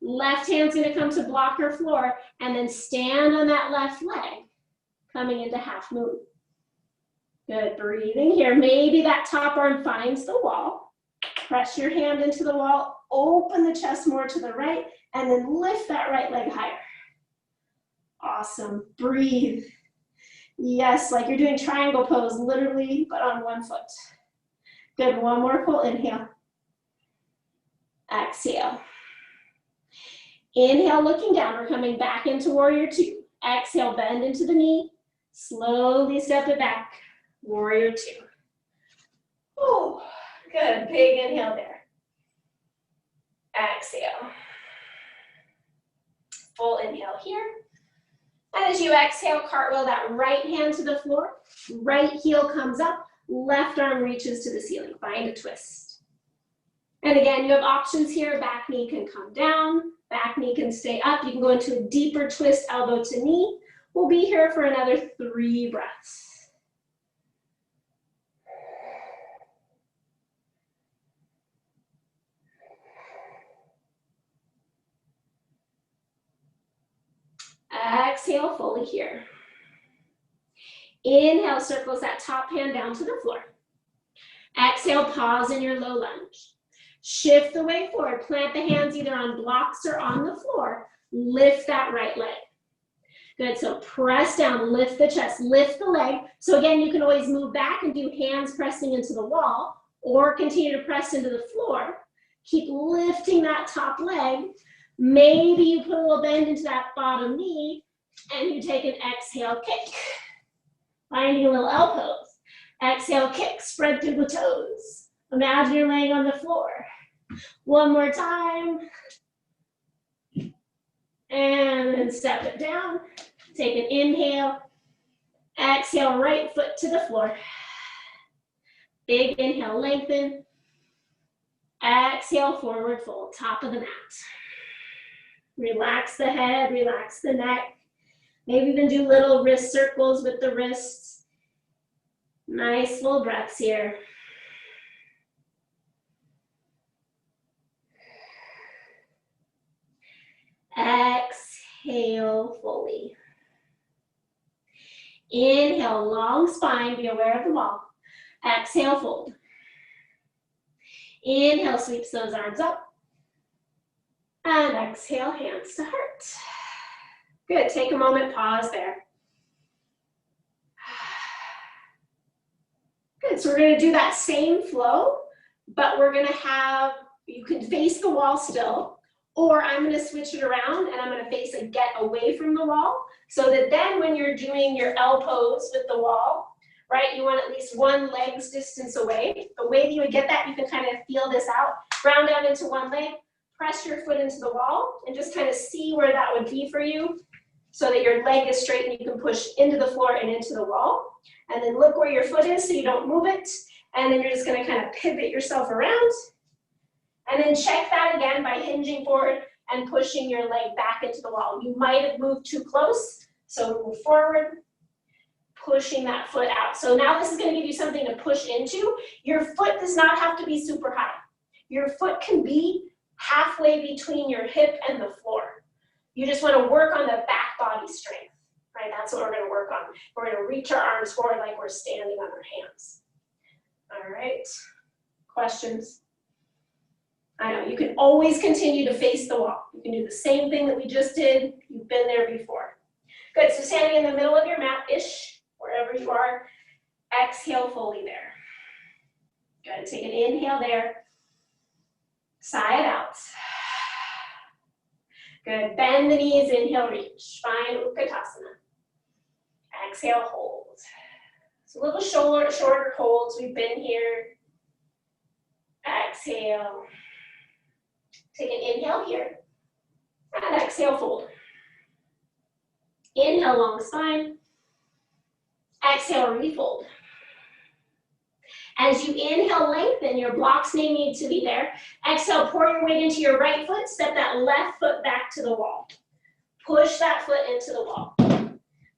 Left hand's gonna come to block or floor, and then stand on that left leg, coming into half moon. Good, breathing here. Maybe that top arm finds the wall. Press your hand into the wall, open the chest more to the right, and then lift that right leg higher. Awesome, breathe. Yes, like you're doing triangle pose, literally, but on one foot. Good, one more full inhale. Exhale. Inhale, looking down, we're coming back into warrior two. Exhale, bend into the knee. Slowly step it back, warrior two. Oh, good, big inhale there. Exhale. Full inhale here. And as you exhale, cartwheel that right hand to the floor. Right heel comes up. Left arm reaches to the ceiling. Find a twist. And again, you have options here. Back knee can come down. Back knee can stay up. You can go into a deeper twist, elbow to knee. We'll be here for another 3 breaths. Exhale fully here. Inhale, circles that top hand down to the floor. Exhale, pause in your low lunge. Shift the weight forward. Plant the hands either on blocks or on the floor. Lift that right leg. Good, so press down, lift the chest, lift the leg. So again, you can always move back and do hands pressing into the wall or continue to press into the floor. Keep lifting that top leg. Maybe you put a little bend into that bottom knee and you take an exhale kick. Finding a little L pose. Exhale kick, spread through the toes. Imagine you're laying on the floor. One more time. And then step it down. Take an inhale. Exhale, right foot to the floor. Big inhale, lengthen. Exhale, forward fold, top of the mat. Relax the head, relax the neck. Maybe even do little wrist circles with the wrists. Nice full breaths here. Exhale fully. Inhale, long spine, be aware of the wall. Exhale, fold. Inhale, sweeps those arms up. And exhale, hands to heart. Good, take a moment, pause there. Good, so we're gonna do that same flow, but we're gonna have, you can face the wall still, or I'm gonna switch it around and I'm gonna face and get away from the wall, so that then when you're doing your L pose with the wall, right, you want at least one leg's distance away. The way that you would get that, you can kind of feel this out. Round down into one leg, press your foot into the wall, and just kind of see where that would be for you, so that your leg is straight and you can push into the floor and into the wall. And then look where your foot is so you don't move it. And then you're just gonna kind of pivot yourself around. And then check that again by hinging forward and pushing your leg back into the wall. You might have moved too close, so move forward, pushing that foot out. So now this is gonna give you something to push into. Your foot does not have to be super high. Your foot can be halfway between your hip and the floor. You just wanna work on the back body strength, right? That's what we're gonna work on. We're gonna reach our arms forward like we're standing on our hands. All right, questions? I know, you can always continue to face the wall. You can do the same thing that we just did. You've been there before. Good, so standing in the middle of your mat-ish, wherever you are, exhale fully there. Good, take an inhale there. Sigh it out. Good, bend the knees, inhale, reach. Find Utkatasana. Exhale, hold. So a little shorter holds, we've been here. Exhale. Take an inhale here. And exhale, fold. Inhale, long spine. Exhale, refold. As you inhale, lengthen, your blocks may need to be there. Exhale, pour your weight into your right foot, step that left foot back to the wall. Push that foot into the wall.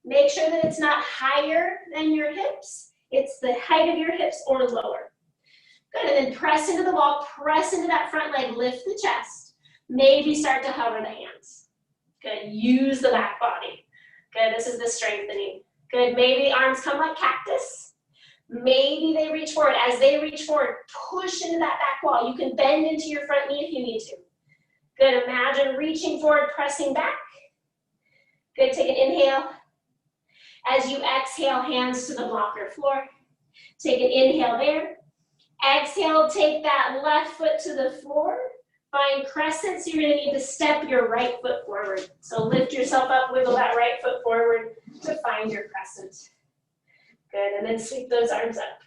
Make sure that it's not higher than your hips. It's the height of your hips or lower. Good, and then press into the wall, press into that front leg, lift the chest. Maybe start to hover the hands. Good, use the back body. Good, this is the strengthening. Good, maybe arms come like cactus. Maybe they reach forward. As they reach forward, push into that back wall. You can bend into your front knee if you need to. Good, imagine reaching forward, pressing back. Good, take an inhale. As you exhale, hands to the blocker floor. Take an inhale there. Exhale, take that left foot to the floor. Find crescent, so you're gonna need to step your right foot forward. So lift yourself up, wiggle that right foot forward to find your crescent. Good, and then sweep those arms up.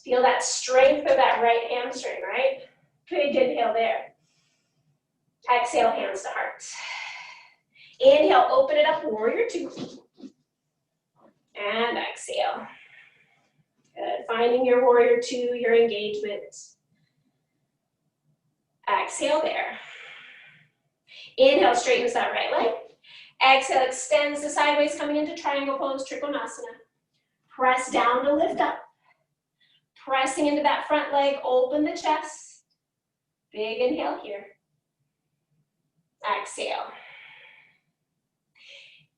Feel that strength of that right hamstring, right? Big inhale there. Exhale, hands to heart. Inhale, open it up, warrior two. And exhale. Good, finding your warrior two, your engagement. Exhale there. Inhale, straightens that right leg. Exhale, extends the sideways, coming into triangle pose, Trikonasana. Press down to lift up. Pressing into that front leg, open the chest. Big inhale here. Exhale.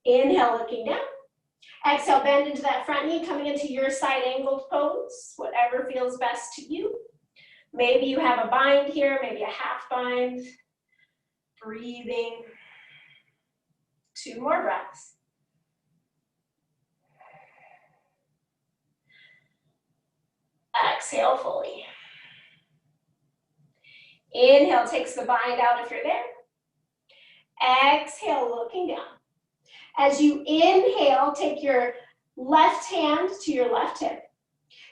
Inhale, looking down. Exhale, bend into that front knee, coming into your side angled pose, whatever feels best to you. Maybe you have a bind here, maybe a half bind. Breathing. 2 more breaths. Exhale fully. Inhale, takes the bind out if you're there. Exhale, looking down. As you inhale, take your left hand to your left hip.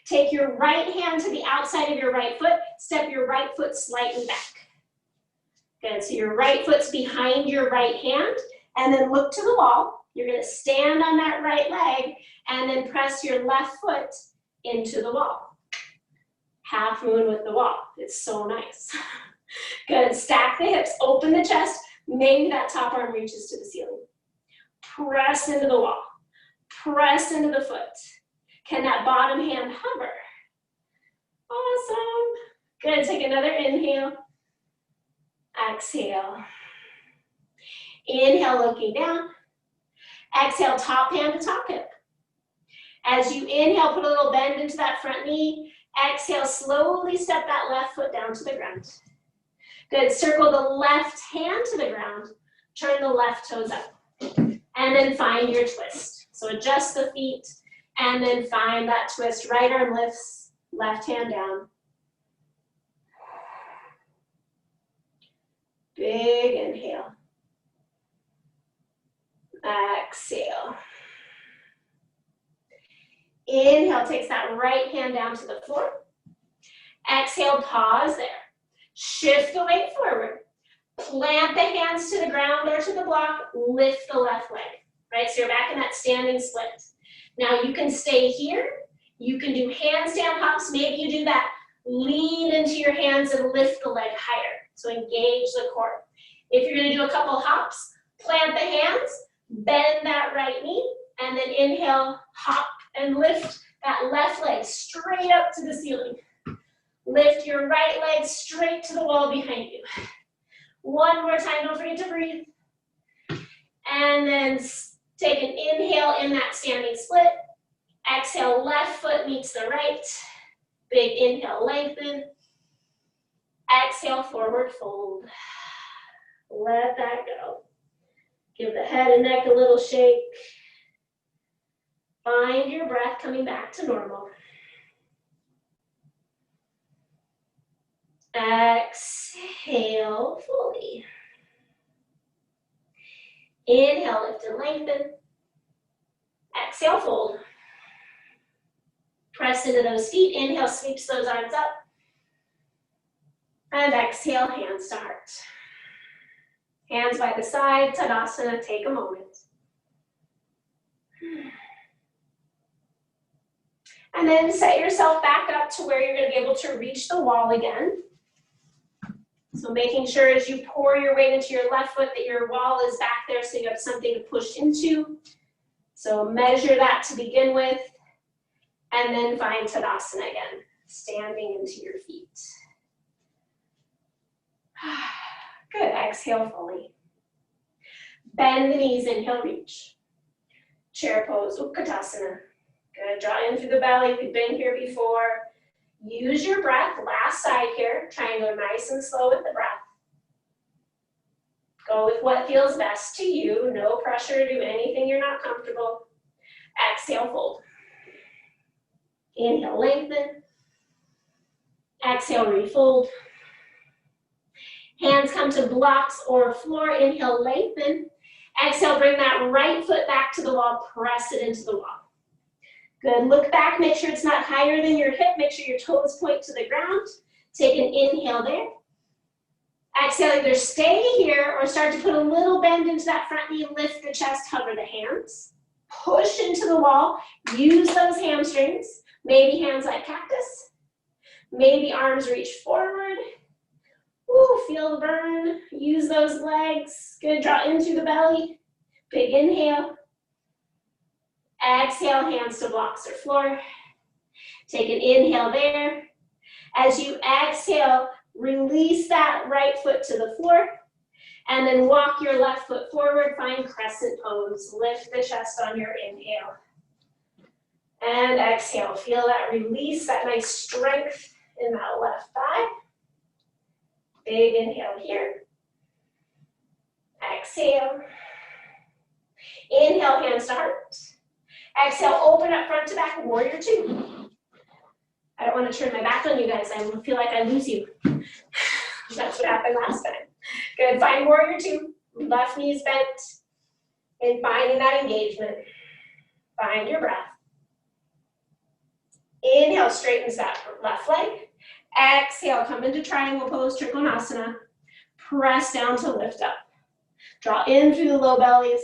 Take your right hand to the outside of your right foot. Step your right foot slightly back. Good, so your right foot's behind your right hand, and then look to the wall. You're gonna stand on that right leg, and then press your left foot into the wall. Half moon with the wall. It's so nice. Good, stack the hips, open the chest. Maybe that top arm reaches to the ceiling. Press into the wall. Press into the foot. Can that bottom hand hover? Awesome. Good, take another inhale. Exhale. Inhale, looking down. Exhale, top hand to top hip. As you inhale, put a little bend into that front knee. Exhale, slowly step that left foot down to the ground. Good, circle the left hand to the ground. Turn the left toes up. And then find your twist. So adjust the feet and then find that twist. Right arm lifts, left hand down. Big inhale. Exhale. Inhale, takes that right hand down to the floor. Exhale, pause there. Shift the weight forward. Plant the hands to the ground or to the block. Lift the left leg, right? So you're back in that standing split. Now you can stay here. You can do handstand hops. Maybe you do that. Lean into your hands and lift the leg higher. So engage the core. If you're gonna do a couple hops, plant the hands, bend that right knee, and then inhale, hop, and lift that left leg straight up to the ceiling. Lift your right leg straight to the wall behind you. One more time, don't forget to breathe. And then take an inhale in that standing split. Exhale, left foot meets the right. Big inhale, lengthen. Exhale, forward fold. Let that go. Give the head and neck a little shake. Find your breath coming back to normal. Exhale fully. Inhale, lift and lengthen. Exhale, fold. Press into those feet. Inhale, sweeps those arms up. And exhale, hands to heart. Hands by the side, Tadasana, take a moment. And then set yourself back up to where you're going to be able to reach the wall again. So making sure as you pour your weight into your left foot that your wall is back there so you have something to push into. So measure that to begin with. And then find Tadasana again, standing into your feet. Good, exhale fully. Bend the knees, inhale, reach. Chair pose, Utkatasana. Good, draw in through the belly, we've been here before. Use your breath, last side here. Try and go nice and slow with the breath. Go with what feels best to you. No pressure to do anything you're not comfortable. Exhale, fold. Inhale, lengthen. Exhale, refold. Hands come to blocks or floor. Inhale, lengthen. Exhale, bring that right foot back to the wall. Press it into the wall. Good, look back, make sure it's not higher than your hip. Make sure your toes point to the ground. Take an inhale there. Exhale, either stay here or start to put a little bend into that front knee. Lift the chest, hover the hands. Push into the wall. Use those hamstrings. Maybe hands like cactus. Maybe arms reach forward. Woo, feel the burn. Use those legs. Good, draw into the belly. Big inhale. Exhale, hands to blocks or floor. Take an inhale there. As you exhale, release that right foot to the floor. And then walk your left foot forward, find crescent pose. Lift the chest on your inhale. And exhale, feel that release, that nice strength in that left thigh. Big inhale here. Exhale. Inhale, hands to heart. Exhale, open up front to back, warrior two. I don't want to turn my back on you guys. I feel like I lose you. That's what happened last time. Good, find warrior two. Left knee's bent. And finding that engagement. Find your breath. Inhale, straightens that left leg. Exhale, come into triangle pose, Trikonasana. Press down to lift up. Draw in through the low bellies.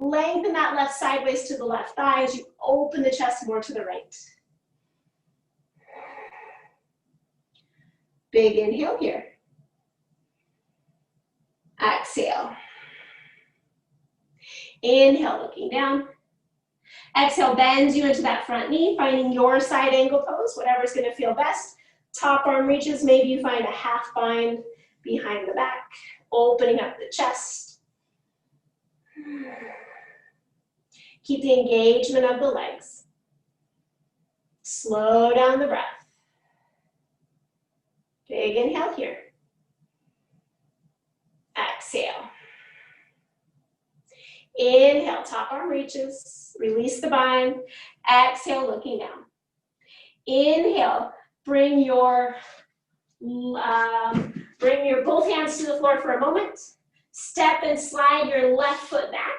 Lengthen that left sideways to the left thigh as you open the chest more to the right. Big inhale here. Exhale. Inhale, looking down. Exhale, bends you into that front knee, finding your side angle pose, whatever's gonna feel best. Top arm reaches, maybe you find a half bind behind the back, opening up the chest. Keep the engagement of the legs. Slow down the breath. Big inhale here. Exhale. Inhale, top arm reaches, release the bind. Exhale, looking down. Inhale, bring your both hands to the floor for a moment. Step and slide your left foot back.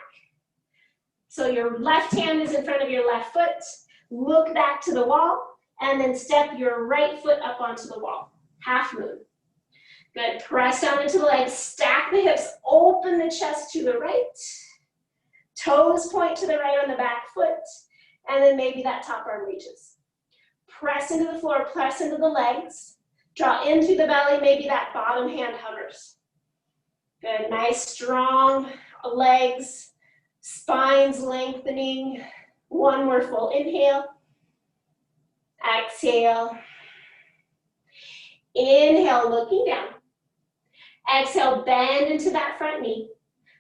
So your left hand is in front of your left foot. Look back to the wall, and then step your right foot up onto the wall. Half moon. Good, press down into the legs, stack the hips, open the chest to the right. Toes point to the right on the back foot, and then maybe that top arm reaches. Press into the floor, press into the legs. Draw in through the belly, maybe that bottom hand hovers. Good, nice strong legs, spines lengthening. One more full inhale. Exhale. Inhale, looking down. Exhale, bend into that front knee.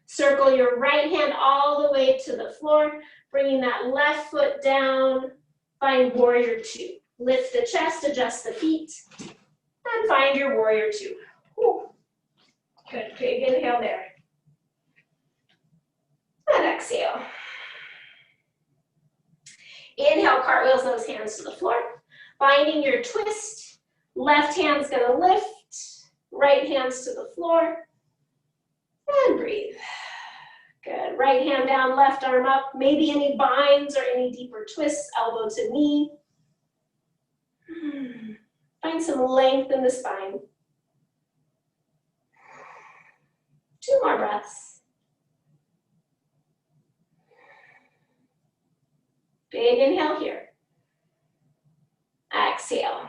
Circle your right hand all the way to the floor, bringing that left foot down. Find warrior two. Lift the chest, adjust the feet, and find your warrior two. Whew. Good, big inhale there. And exhale. Inhale, cartwheels those hands to the floor. Finding your twist. Left hand's gonna lift, right hand's to the floor. And breathe. Good, right hand down, left arm up. Maybe any binds or any deeper twists, elbow to knee. Find some length in the spine. 2 more breaths. Big inhale here. Exhale.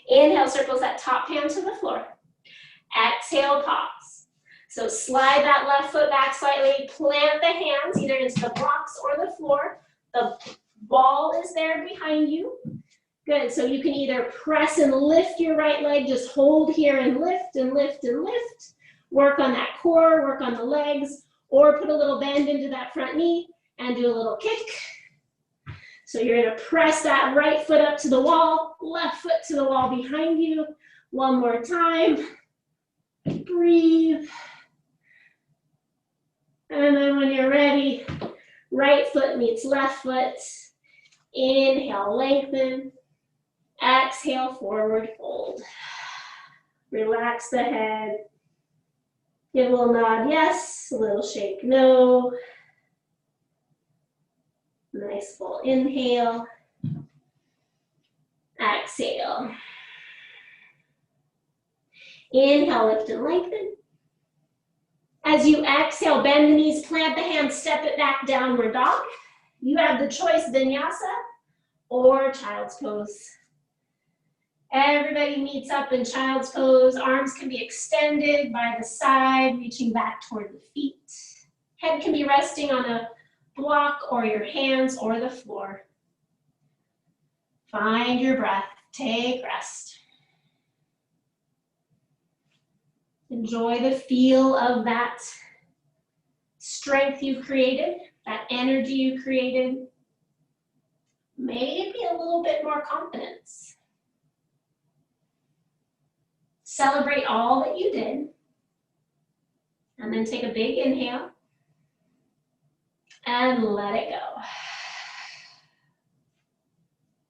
Inhale, circles that top hand to the floor. Exhale, pause. So slide that left foot back slightly, plant the hands either into the blocks or the floor. The ball is there behind you. Good, so you can either press and lift your right leg, just hold here and lift and lift and lift. Work on that core, work on the legs, or put a little bend into that front knee and do a little kick. So you're gonna press that right foot up to the wall, left foot to the wall behind you. One more time. Breathe. And then when you're ready, right foot meets left foot. Inhale, lengthen. Exhale, forward fold. Relax the head. Give a little nod, yes. A little shake, no. Nice full inhale. Exhale. Inhale, lift and lengthen. As you exhale, bend the knees, plant the hands, step it back, downward dog. You have the choice, Vinyasa or child's pose. Everybody meets up in child's pose. Arms can be extended by the side, reaching back toward the feet. Head can be resting on a block or your hands or the floor. Find your breath. Take rest. Enjoy the feel of that strength you've created, that energy you created. Maybe a little bit more confidence. Celebrate all that you did. And then take a big inhale. And let it go.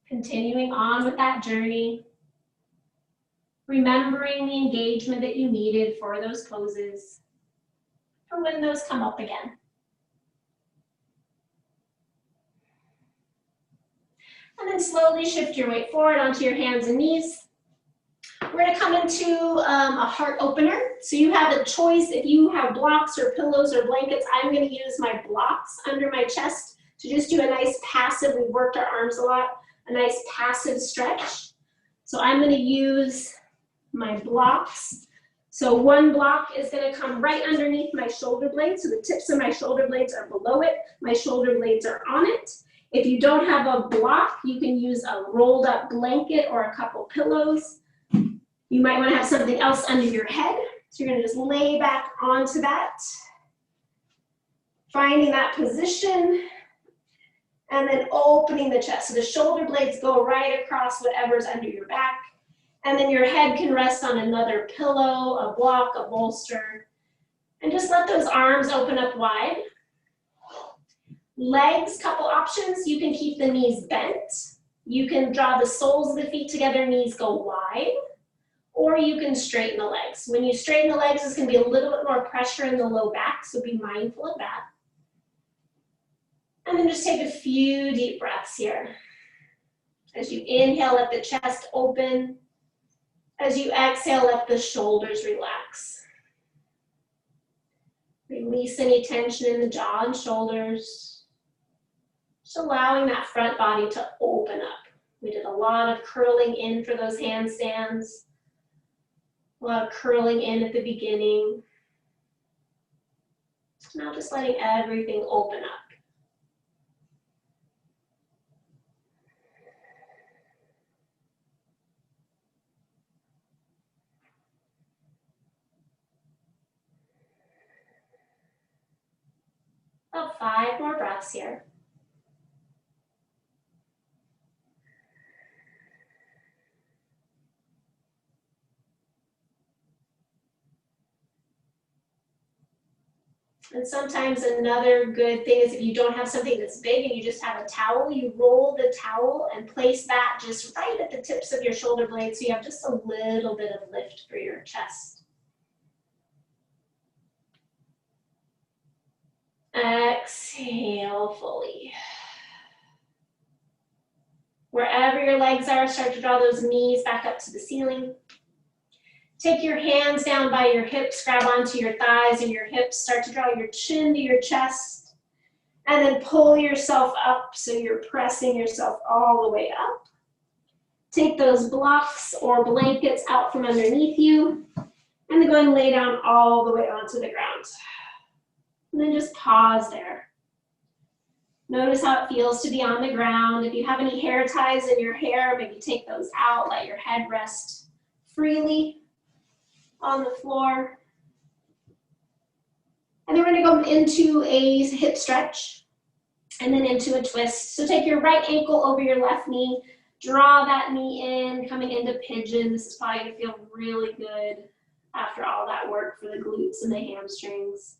Continuing on with that journey. Remembering the engagement that you needed for those poses. For when those come up again. And then slowly shift your weight forward onto your hands and knees. We're going to come into a heart opener. So you have a choice. If you have blocks or pillows or blankets, I'm going to use my blocks under my chest to just do a nice passive. We worked our arms a lot. A nice passive stretch. So I'm going to use my blocks. So one block is going to come right underneath my shoulder blades. So the tips of my shoulder blades are below it. My shoulder blades are on it. If you don't have a block, you can use a rolled up blanket or a couple pillows. You might want to have something else under your head. So you're going to just lay back onto that. Finding that position. And then opening the chest. So the shoulder blades go right across whatever's under your back. And then your head can rest on another pillow, a block, a bolster. And just let those arms open up wide. Legs, couple options. You can keep the knees bent. You can draw the soles of the feet together, knees go wide. Or you can straighten the legs. When you straighten the legs, there's going to be a little bit more pressure in the low back, so be mindful of that. And then just take a few deep breaths here. As you inhale, let the chest open. As you exhale, let the shoulders relax. Release any tension in the jaw and shoulders. Just allowing that front body to open up. We did a lot of curling in for those handstands. A lot of curling in at the beginning. Now just letting everything open up. About 5 more breaths here. And sometimes another good thing is if you don't have something that's big and you just have a towel, you roll the towel and place that just right at the tips of your shoulder blades so you have just a little bit of lift for your chest. Exhale fully. Wherever your legs are, start to draw those knees back up to the ceiling. Take your hands down by your hips, grab onto your thighs and your hips. Start to draw your chin to your chest. And then pull yourself up so you're pressing yourself all the way up. Take those blocks or blankets out from underneath you. And then go and lay down all the way onto the ground. And then just pause there. Notice how it feels to be on the ground. If you have any hair ties in your hair, maybe take those out. Let your head rest freely on the floor. And then we're going to go into a hip stretch and then into a twist. So take your right ankle over your left knee. Draw that knee in, coming into pigeon. This is probably going to feel really good after all that work for the glutes and the hamstrings.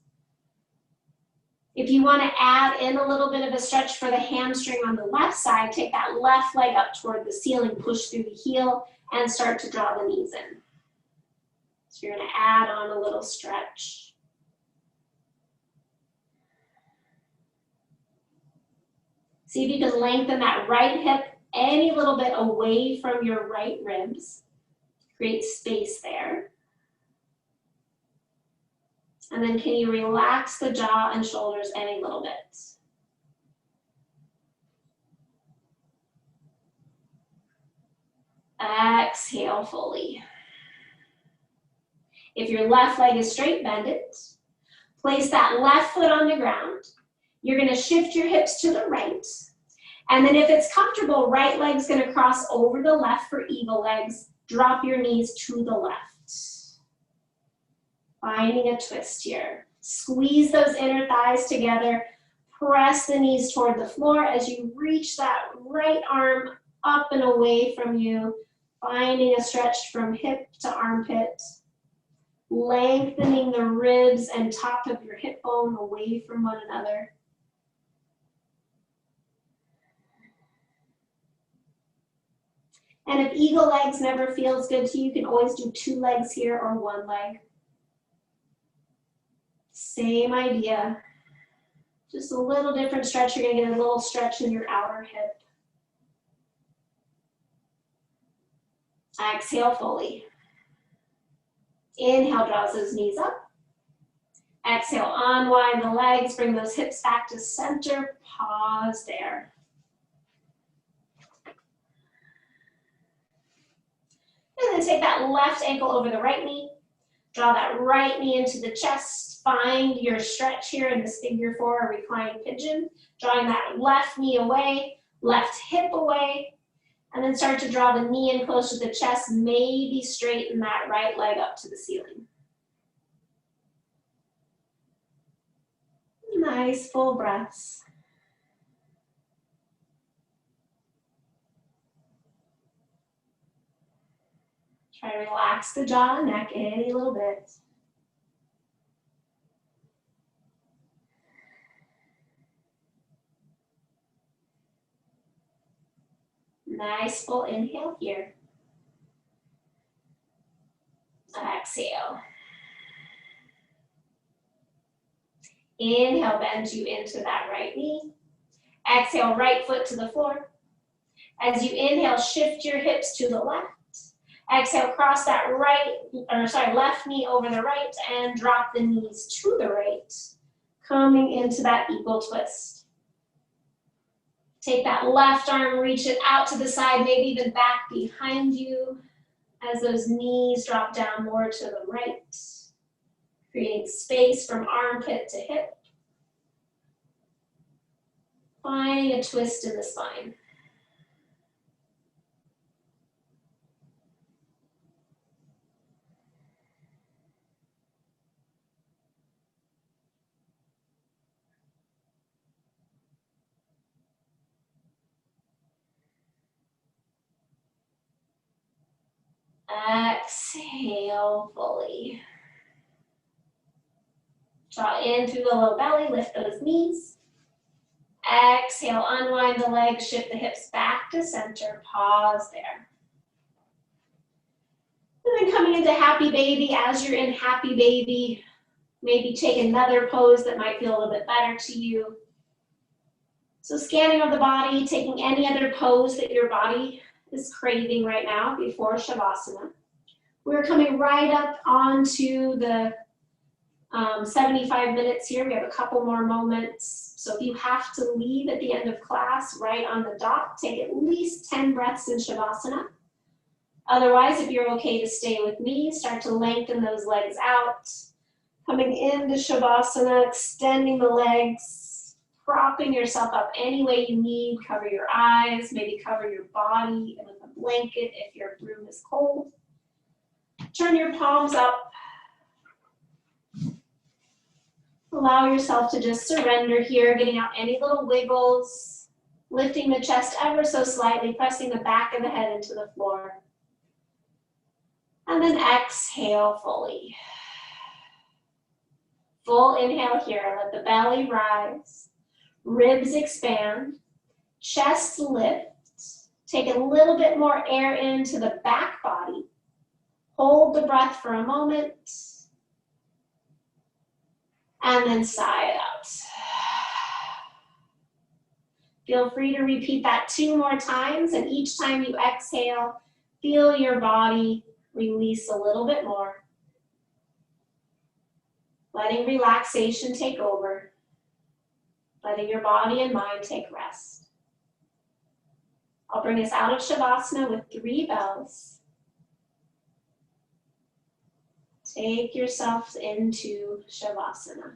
If you want to add in a little bit of a stretch for the hamstring on the left side, take that left leg up toward the ceiling, push through the heel, and start to draw the knees in. So you're going to add on a little stretch. See if you can lengthen that right hip any little bit away from your right ribs. Create space there. And then can you relax the jaw and shoulders any little bit? Exhale fully. If your left leg is straight, bend it. Place that left foot on the ground. You're gonna shift your hips to the right. And then if it's comfortable, right leg's gonna cross over the left for eagle legs. Drop your knees to the left. Finding a twist here. Squeeze those inner thighs together. Press the knees toward the floor as you reach that right arm up and away from you. Finding a stretch from hip to armpit. Lengthening the ribs and top of your hip bone away from one another. And if eagle legs never feels good to you, you can always do 2 legs here or 1 leg. Same idea. Just a little different stretch. You're gonna get a little stretch in your outer hip. Exhale fully. Inhale, draws those knees up. Exhale, unwind the legs, bring those hips back to center. Pause there. And then take that left ankle over the right knee. Draw that right knee into the chest. Find your stretch here in this figure 4 or reclining pigeon. Drawing that left knee away, left hip away. And then start to draw the knee in close to the chest. Maybe straighten that right leg up to the ceiling. Nice full breaths. Try to relax the jaw and neck any little bit. Nice full inhale here. Exhale. Inhale, bend you into that right knee. Exhale, right foot to the floor. As you inhale, shift your hips to the left. Exhale, cross that left knee over the right and drop the knees to the right, coming into that eagle twist. Take that left arm, reach it out to the side, maybe even back behind you as those knees drop down more to the right, creating space from armpit to hip. Finding a twist in the spine. Exhale fully. Draw in through the low belly, lift those knees. Exhale, unwind the legs, shift the hips back to center, pause there. And then coming into happy baby, as you're in happy baby, maybe take another pose that might feel a little bit better to you. So scanning of the body, taking any other pose that your body is craving right now before Shavasana. We're coming right up onto the 75 minutes here. We have a couple more moments. So if you have to leave at the end of class, right on the dot, take at least 10 breaths in Shavasana. Otherwise, if you're okay to stay with me, start to lengthen those legs out. Coming into Shavasana, extending the legs, propping yourself up any way you need. Cover your eyes, maybe cover your body with a blanket if your room is cold. Turn your palms up. Allow yourself to just surrender here, getting out any little wiggles, lifting the chest ever so slightly, pressing the back of the head into the floor. And then exhale fully. Full inhale here, let the belly rise, ribs expand, chest lift. Take a little bit more air into the back body. Hold the breath for a moment. And then sigh it out. Feel free to repeat that 2 more times, and each time you exhale, feel your body release a little bit more. Letting relaxation take over. Letting your body and mind take rest. I'll bring us out of Shavasana with 3 bells. Take yourself into Shavasana.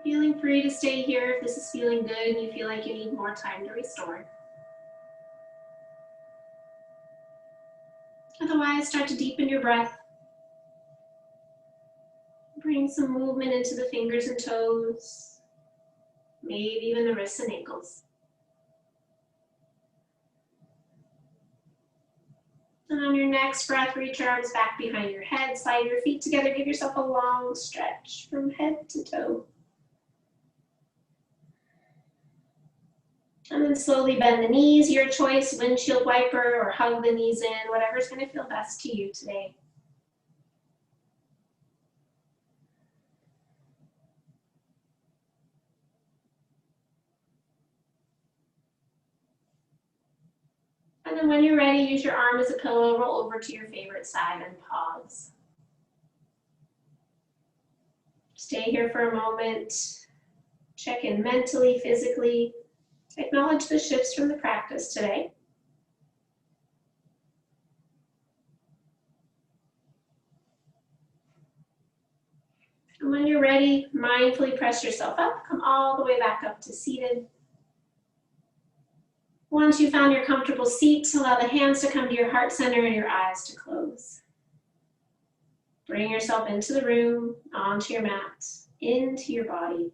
Feeling free to stay here if this is feeling good and you feel like you need more time to restore. Otherwise, start to deepen your breath. bring some movement into the fingers and toes, maybe even the wrists and ankles. And on your next breath, reach your arms back behind your head, slide your feet together, give yourself a long stretch from head to toe. And then slowly bend the knees, your choice, windshield wiper or hug the knees in, whatever's going to feel best to you today. And then when you're ready, use your arm as a pillow, roll over to your favorite side and pause. Stay here for a moment, check in mentally, physically, acknowledge the shifts from the practice today. And when you're ready, mindfully press yourself up, come all the way back up to seated. Once you found your comfortable seat, allow the hands to come to your heart center and your eyes to close. Bring yourself into the room, onto your mat, into your body.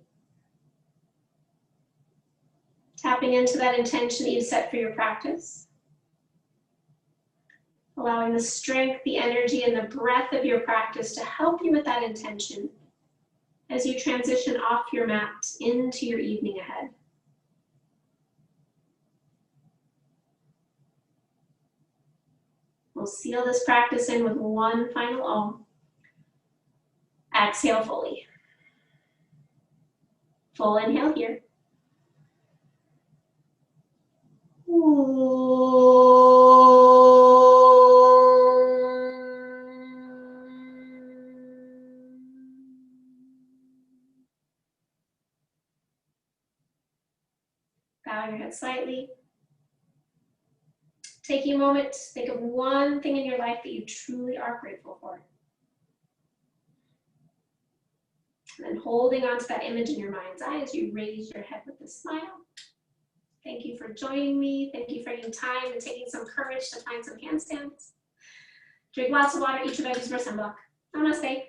Tapping into that intention that you've set for your practice. Allowing the strength, the energy, and the breath of your practice to help you with that intention as you transition off your mat into your evening ahead. We'll seal this practice in with one final Om. Exhale fully. Full inhale here. Bow your head slightly. Taking a moment to think of one thing in your life that you truly are grateful for. And then holding on to that image in your mind's eye as you raise your head with a smile. Thank you for joining me. Thank you for your time and taking some courage to find some handstands. Drink lots of water, eat your veggies for sunblock. Namaste.